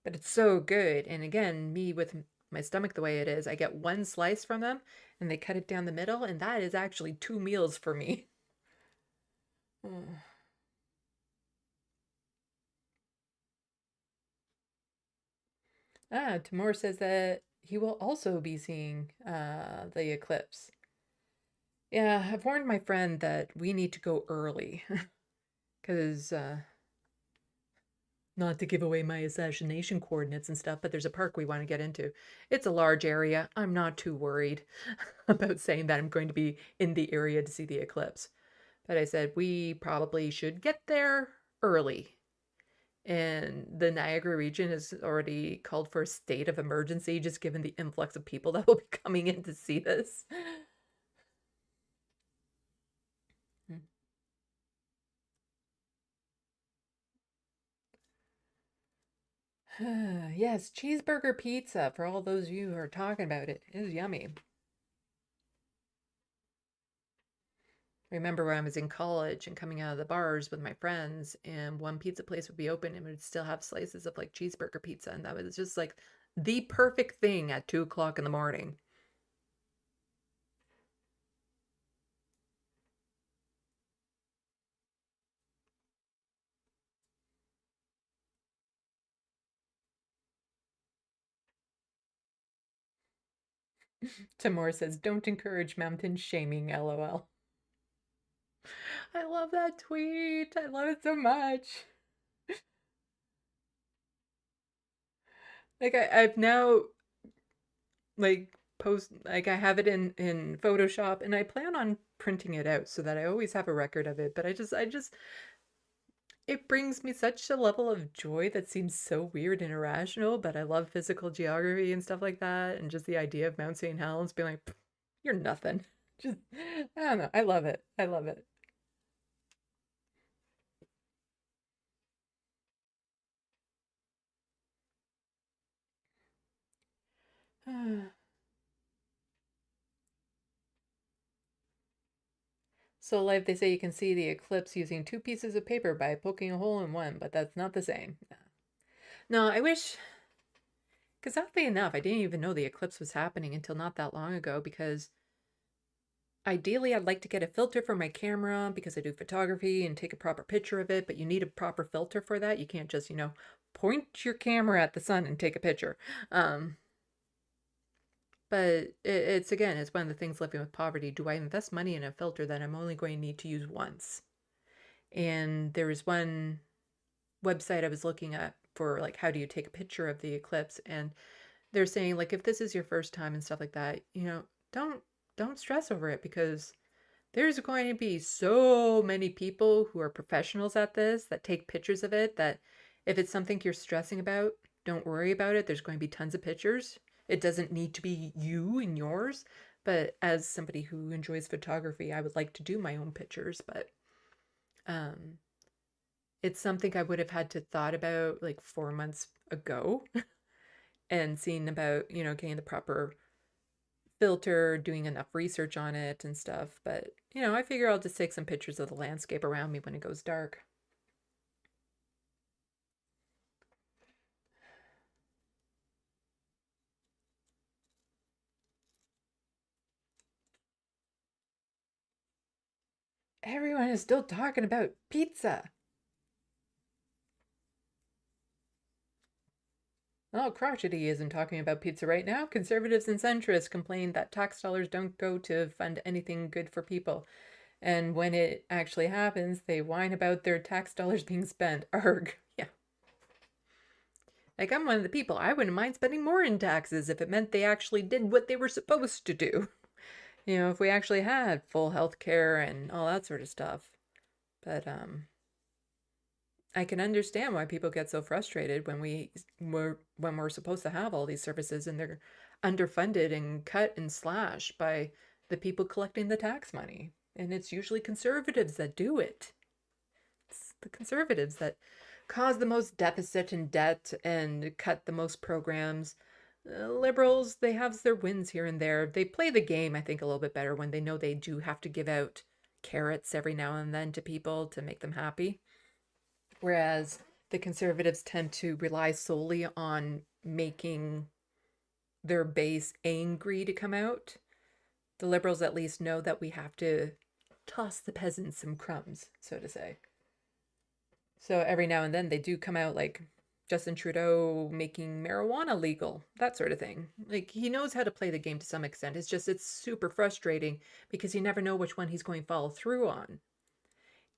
Speaker 1: But it's so good. And again, me with my stomach the way it is, I get one slice from them, and they cut it down the middle, and that is actually 2 meals for me. Timur says that he will also be seeing the eclipse. Yeah, I've warned my friend that we need to go early. Because, not to give away my assassination coordinates and stuff, but there's a park we want to get into. It's a large area. I'm not too worried about saying that I'm going to be in the area to see the eclipse. But I said we probably should get there early. And the Niagara region has already called for a state of emergency, just given the influx of people that will be coming in to see this. Yes, cheeseburger pizza, for all those of you who are talking about it, is yummy. Remember when I was in college and coming out of the bars with my friends, and one pizza place would be open and would still have slices of like cheeseburger pizza, and that was just like the perfect thing at 2 o'clock in the morning. Timur says, don't encourage mountain shaming, LOL. I love that tweet. I love it so much. Like I've now like I have it in Photoshop, and I plan on printing it out so that I always have a record of it. But I just it brings me such a level of joy that seems so weird and irrational, but I love physical geography and stuff like that, and just the idea of Mount St. Helens being like, you're nothing. Just, I don't know. I love it. I love it. So live, they say you can see the eclipse using 2 pieces of paper by poking a hole in one, but that's not the same. No, I wish, because oddly enough, I didn't even know the eclipse was happening until not that long ago, because ideally I'd like to get a filter for my camera because I do photography and take a proper picture of it, but you need a proper filter for that. You can't just, point your camera at the sun and take a picture. But it's one of the things living with poverty. Do I invest money in a filter that I'm only going to need to use once? And there was one website I was looking at for like, how do you take a picture of the eclipse? And they're saying like, if this is your first time and stuff like that, don't stress over it, because there's going to be so many people who are professionals at this that take pictures of it, that if it's something you're stressing about, don't worry about it. There's going to be tons of pictures. It doesn't need to be you and yours. But as somebody who enjoys photography, I would like to do my own pictures. But it's something I would have had to thought about like 4 months ago and seen about, you know, getting the proper filter, doing enough research on it and stuff. But, you know, I figure I'll just take some pictures of the landscape around me when it goes dark. Everyone is still talking about pizza. Oh, crotchety isn't talking about pizza right now. Conservatives and centrists complain that tax dollars don't go to fund anything good for people. And when it actually happens, they whine about their tax dollars being spent. Arg. Yeah. Like, I'm one of the people. I wouldn't mind spending more in taxes if it meant they actually did what they were supposed to do. You know, if we actually had full health care and all that sort of stuff. But, I can understand why people get so frustrated when we're supposed to have all these services and they're underfunded and cut and slashed by the people collecting the tax money. And it's usually conservatives that do it. It's the conservatives that cause the most deficit and debt and cut the most programs. Liberals, they have their wins here and there. They play the game, I think, a little bit better when they know they do have to give out carrots every now and then to people to make them happy. Whereas the conservatives tend to rely solely on making their base angry to come out. The liberals at least know that we have to toss the peasants some crumbs, so to say. So every now and then they do come out, like Justin Trudeau making marijuana legal, that sort of thing. Like, he knows how to play the game to some extent. It's just, it's super frustrating because you never know which one he's going to follow through on.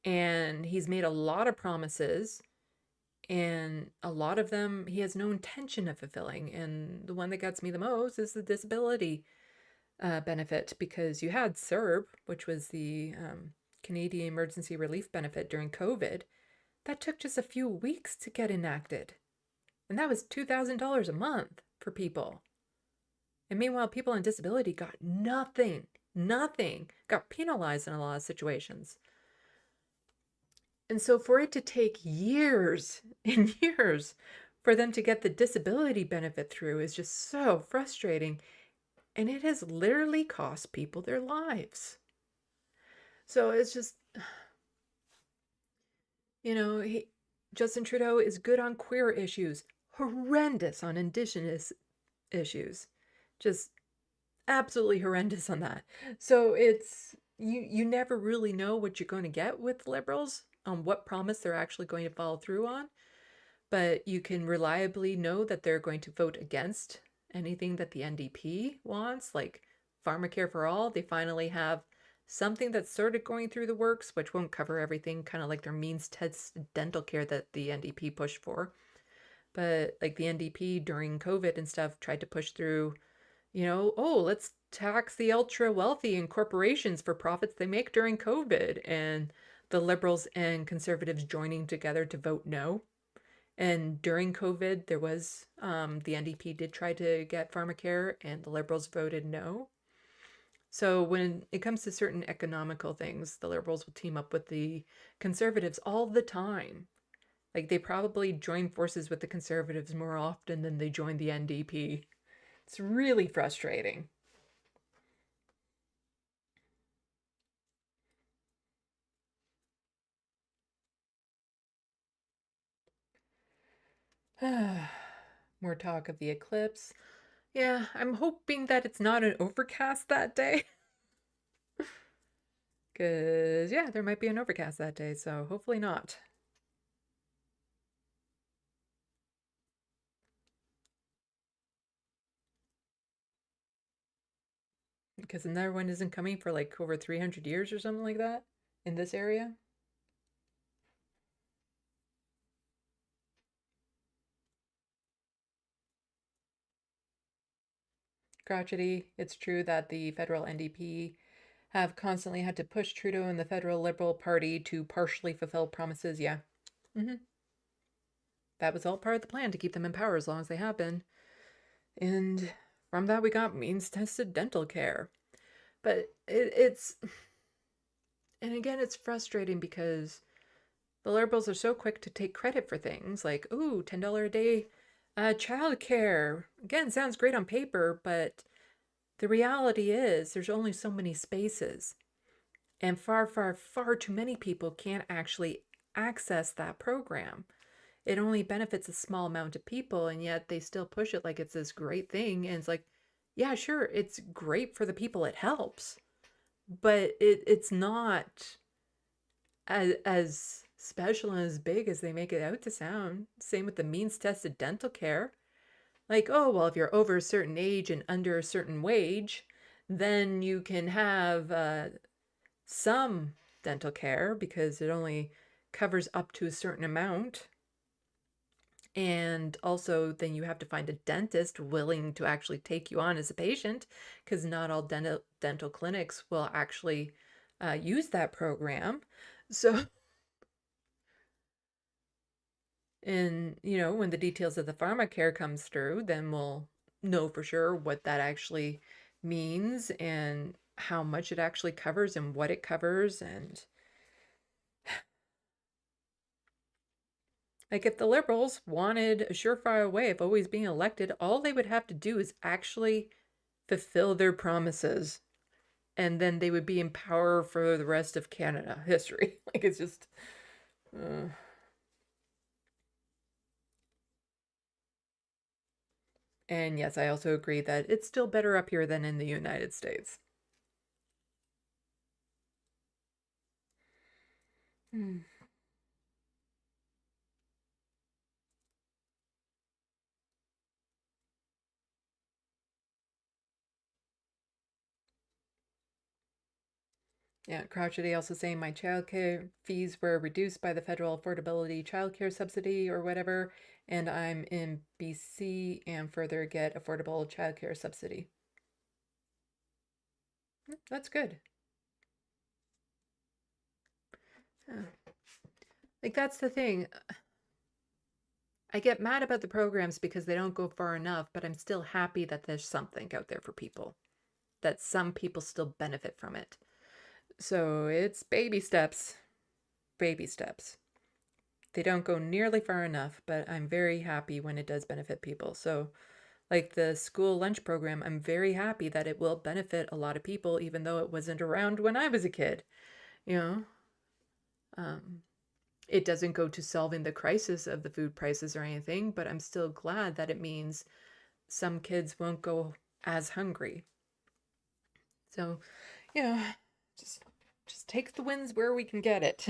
Speaker 1: And he's made a lot of promises, and a lot of them he has no intention of fulfilling. And the one that gets me the most is the disability benefit, because you had CERB, which was the Canadian Emergency Relief Benefit during COVID. That took just a few weeks to get enacted. And that was $2,000 a month for people. And meanwhile, people on disability got nothing, got penalized in a lot of situations. And so for it to take years and years for them to get the disability benefit through is just so frustrating. And it has literally cost people their lives. So it's just, you know, Justin Trudeau is good on queer issues, horrendous on Indigenous issues, just absolutely horrendous on that. So it's, you never really know what you're going to get with liberals, on what promise they're actually going to follow through on, but you can reliably know that they're going to vote against anything that the NDP wants, like pharmacare for all. They finally have something that's sort of going through the works, which won't cover everything, kind of like their means-tested dental care that the NDP pushed for. But like the NDP during COVID and stuff tried to push through, you know, oh, let's tax the ultra wealthy and corporations for profits they make during COVID. And the Liberals and Conservatives joining together to vote no. And during COVID, there was, the NDP did try to get pharmacare and the Liberals voted no. So when it comes to certain economical things, the Liberals will team up with the Conservatives all the time. Like, they probably join forces with the Conservatives more often than they join the NDP. It's really frustrating. More talk of the eclipse. Yeah, I'm hoping that it's not an overcast that day. Because, yeah, there might be an overcast that day, so hopefully not. Because another one isn't coming for like over 300 years or something like that in this area. Crotchety, it's true that the federal NDP have constantly had to push Trudeau and the federal Liberal Party to partially fulfill promises. Yeah. that was all part of the plan to keep them in power as long as they have been. And from that, we got means-tested dental care. But it's... And again, it's frustrating because the Liberals are so quick to take credit for things like, ooh, $10 a day childcare. Again, sounds great on paper, but the reality is there's only so many spaces. And far, far, far too many people can't actually access that program. It only benefits a small amount of people, and yet they still push it like it's this great thing. And it's like, yeah, sure, it's great for the people it helps, but it's not as special and as big as they make it out to sound. Same with the means-tested dental care. Like, oh, well, if you're over a certain age and under a certain wage, then you can have some dental care because it only covers up to a certain amount. And also then you have to find a dentist willing to actually take you on as a patient, because not all dental clinics will actually use that program. So, and when the details of the pharmacare comes through, then we'll know for sure what that actually means and how much it actually covers and what it covers. And like, if the Liberals wanted a surefire way of always being elected, all they would have to do is actually fulfill their promises, and then they would be in power for the rest of Canada history. Like, it's just And yes, I also agree that it's still better up here than in the United States. Yeah, Crotchety also saying my childcare fees were reduced by the federal affordability childcare subsidy or whatever, and I'm in BC and further get affordable childcare subsidy. That's good. Like, that's the thing. I get mad about the programs because they don't go far enough, but I'm still happy that there's something out there for people, that some people still benefit from it. So it's baby steps. Baby steps. They don't go nearly far enough, but I'm very happy when it does benefit people. So like the school lunch program, I'm very happy that it will benefit a lot of people, even though it wasn't around when I was a kid. It doesn't go to solving the crisis of the food prices or anything, but I'm still glad that it means some kids won't go as hungry. So, just take the wins where we can get it.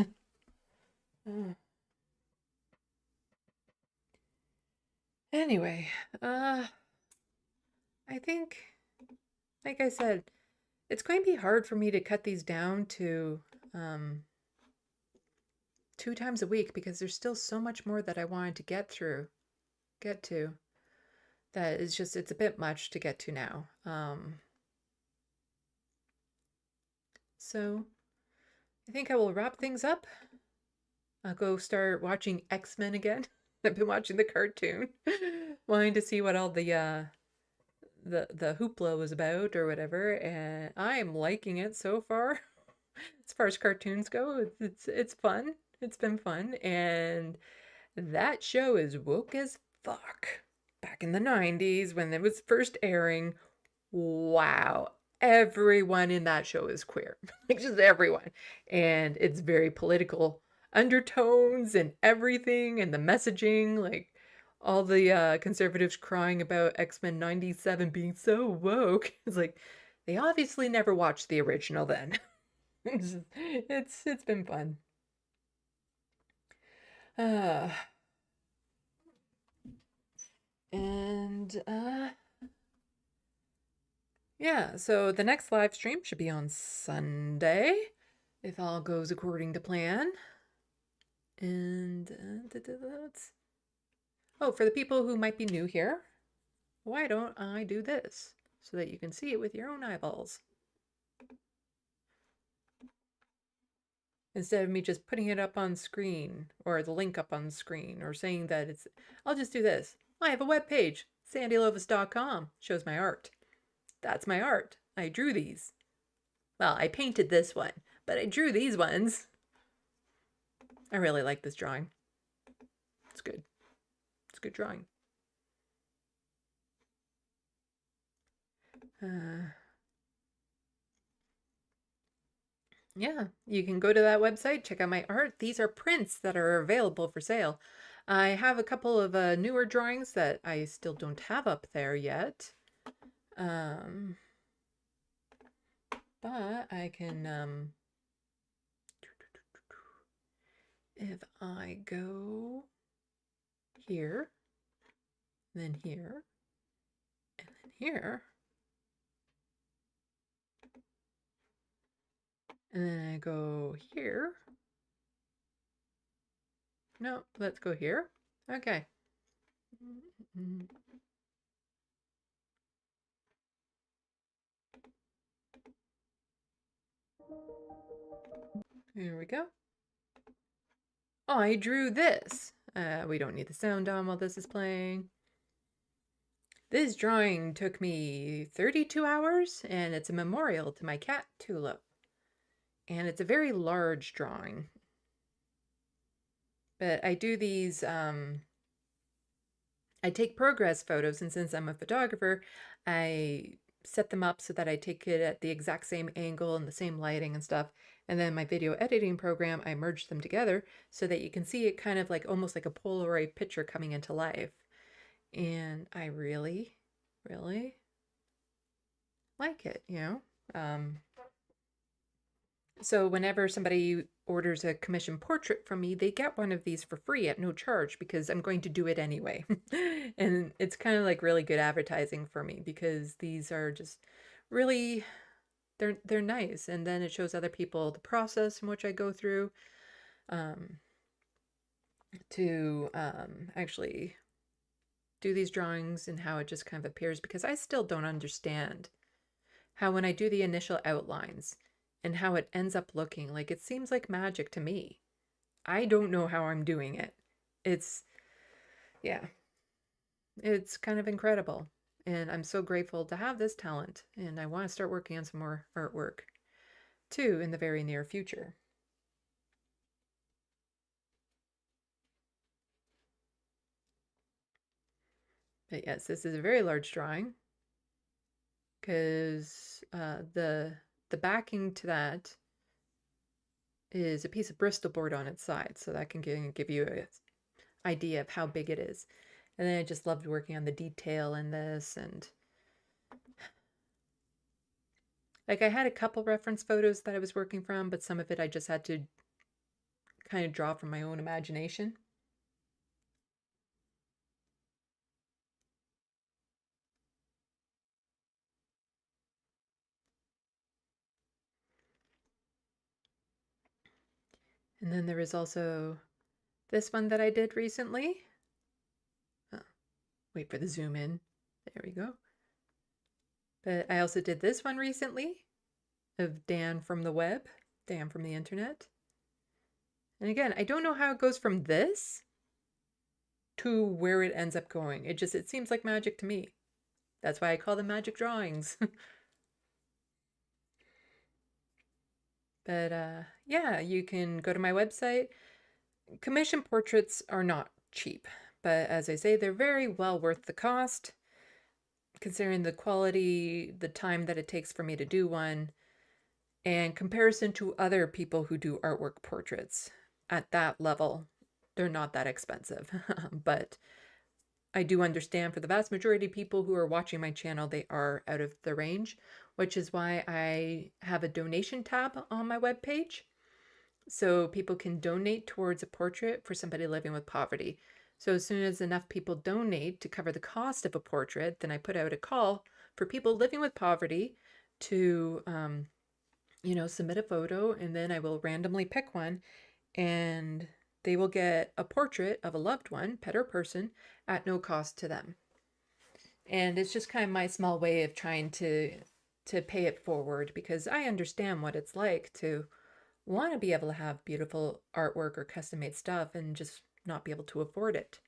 Speaker 1: Anyway, I think, like I said, it's going to be hard for me to cut these down to 2 times a week because there's still so much more that I wanted to get to. That is just, it's a bit much to get to now. So I think I will wrap things up. I'll go start watching X-Men again. I've been watching the cartoon, wanting to see what all the hoopla was about or whatever, and I am liking it so far. As far as cartoons go, it's fun. It's been fun, and that show is woke as fuck. Back in the 90s when it was first airing, wow, everyone in that show is queer. Like, just everyone. And it's very political undertones and everything, and the messaging, like all the conservatives crying about X-Men 97 being so woke. It's like, they obviously never watched the original then. It's been fun. Yeah, so the next live stream should be on Sunday, if all goes according to plan. And oh, for the people who might be new here, why don't I do this so that you can see it with your own eyeballs? instead of me just putting it up on screen or the link up on screen or saying that it's, I'll just do this. I have a web page, SandeeLovas.com, shows my art. That's my art. I drew these. Well, I painted this one, but I drew these ones. I really like this drawing. It's good. It's a good drawing. Yeah, you can go to that website, check out my art. These are prints that are available for sale. I have a couple of newer drawings that I still don't have up there yet. But I can, if I go here, then here, and then here, and then I go here. No, let's go here. Okay. Here we go. Oh, I drew this. We don't need the sound on while this is playing. This drawing took me 32 hours, and it's a memorial to my cat, Tulip. And it's a very large drawing. But I do these, I take progress photos, and since I'm a photographer, I set them up so that I take it at the exact same angle and the same lighting and stuff. And then my video editing program, I merge them together so that you can see it kind of like almost like a Polaroid picture coming into life. And I really, really like it, you know? So whenever somebody orders a commission portrait from me, they get one of these for free at no charge because I'm going to do it anyway. And it's kind of like really good advertising for me because these are just really, they're nice. And then it shows other people the process in which I go through to actually do these drawings and how it just kind of appears, because I still don't understand how when I do the initial outlines and how it ends up looking, like it seems like magic to me. I don't know how I'm doing it. It's, yeah, it's kind of incredible. And I'm so grateful to have this talent. And I want to start working on some more artwork too in the very near future. But yes, this is a very large drawing because the backing to that is a piece of Bristol board on its side, so that can give you an idea of how big it is. And then I just loved working on the detail in this, and like I had a couple reference photos that I was working from, but some of it I just had to kind of draw from my own imagination. And then there is also this one that I did recently. Oh, wait for the zoom in. There we go. But I also did this one recently of Dan from the web, Dan from the internet. And again, I don't know how it goes from this to where it ends up going. It seems like magic to me. That's why I call them magic drawings. But yeah, you can go to my website. Commission portraits are not cheap, but as I say, they're very well worth the cost, considering the quality, the time that it takes for me to do one, and comparison to other people who do artwork portraits at that level, they're not that expensive. But I do understand for the vast majority of people who are watching my channel, they are out of the range, which is why I have a donation tab on my webpage. So people can donate towards a portrait for somebody living with poverty. So as soon as enough people donate to cover the cost of a portrait, then I put out a call for people living with poverty to, you know, submit a photo, and then I will randomly pick one, and they will get a portrait of a loved one, pet or person, at no cost to them. And it's just kind of my small way of trying to pay it forward, because I understand what it's like to want to be able to have beautiful artwork or custom made stuff and just not be able to afford it.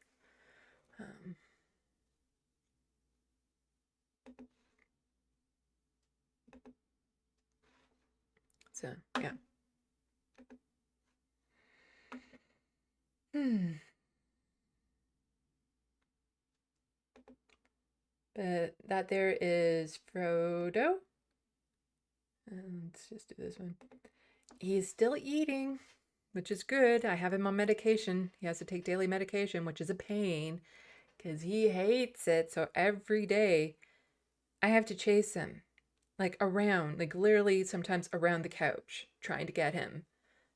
Speaker 1: So, yeah. But that there is Frodo. And let's just do this one. He's still eating, which is good. I have him on medication. He has to take daily medication, which is a pain because he hates it. So every day I have to chase him, like around, like literally sometimes around the couch, trying to get him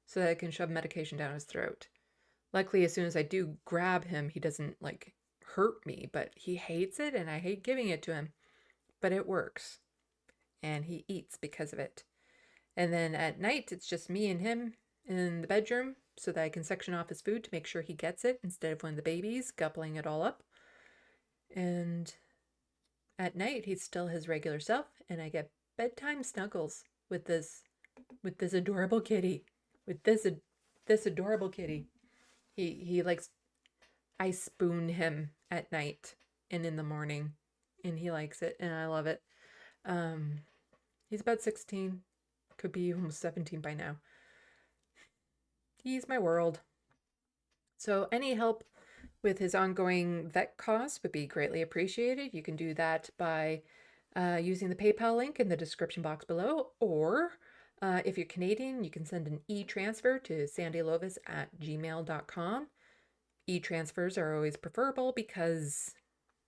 Speaker 1: so that I can shove medication down his throat. Luckily, as soon as I do grab him, he doesn't like hurt me, but he hates it and I hate giving it to him. But it works. And he eats because of it. And then at night, it's just me and him in the bedroom so that I can section off his food to make sure he gets it instead of one of the babies gobbling it all up. And at night, he's still his regular self, and I get bedtime snuggles with this adorable kitty. With this adorable kitty. He likes, I spoon him at night and in the morning, and he likes it, and I love it. He's about 16, could be almost 17 by now. He's my world. So any help with his ongoing vet costs would be greatly appreciated. You can do that by using the PayPal link in the description box below, or if you're Canadian, you can send an e-transfer to SandeeLovas@gmail.com. E-transfers are always preferable because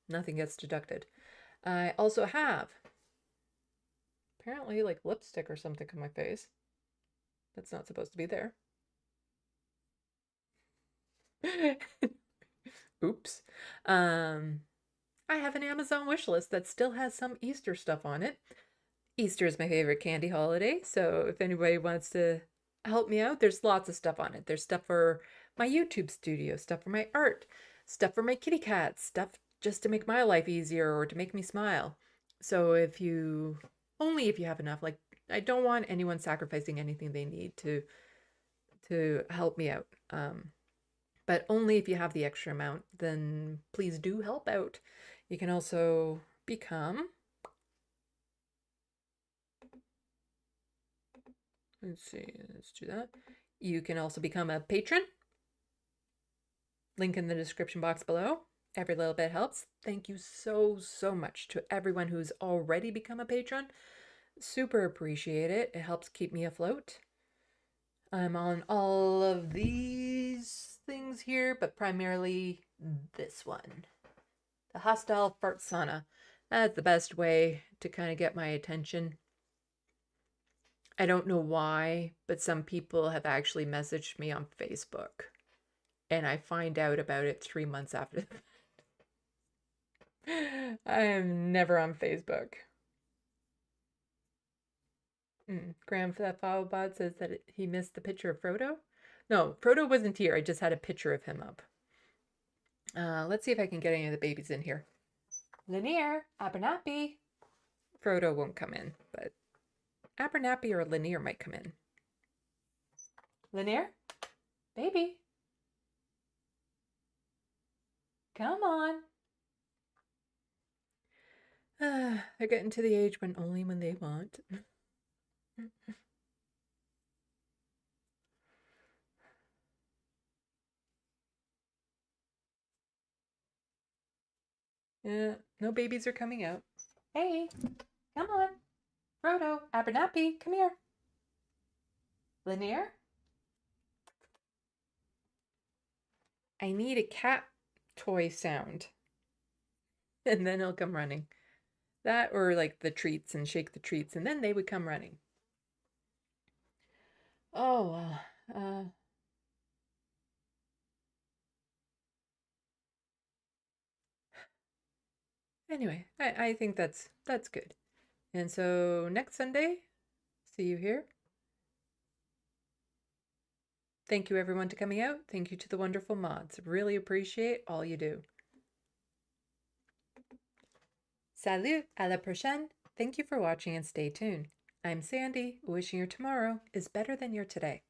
Speaker 1: nothing gets deducted. I also have apparently like lipstick or something on my face. That's not supposed to be there. Oops. I have an Amazon wish list that still has some Easter stuff on it. Easter is my favorite candy holiday, so if anybody wants to help me out, there's lots of stuff on it. There's stuff for my YouTube studio, stuff for my art, stuff for my kitty cats, stuff just to make my life easier or to make me smile. So only if you have enough, like I don't want anyone sacrificing anything they need to help me out. But only if you have the extra amount, then please do help out. You can also become, let's do that. You can also become a patron. Link in the description box below. Every little bit helps. Thank you so much to everyone who's already become a patron. Super appreciate it. It helps keep me afloat. I'm on all of these things here, but primarily this one. The hostile fart sauna. That's the best way to kind of get my attention. I don't know why, but some people have actually messaged me on Facebook. And I find out about it 3 months after that. I am never on Facebook. Graham Foulbot says that he missed the picture of Frodo. No, Frodo wasn't here. I just had a picture of him up. Let's see if I can get any of the babies in here. Lanier, Abernathy. Frodo won't come in, but Abernathy or Lanier might come in. Lanier? Baby? Come on. They're getting to the age when only when they want. Yeah, no babies are coming out. Hey, come on. Frodo, Abernathy, come here. Lanier? I need a cat toy sound. And then he'll come running. That or like the treats and shake the treats, and then they would come running. Oh, anyway, I think that's good. And so next Sunday, see you here. Thank you everyone to coming out. Thank you to the wonderful mods. Really appreciate all you do. Salut, à la prochaine. Thank you for watching and stay tuned. I'm Sandy, wishing your tomorrow is better than your today.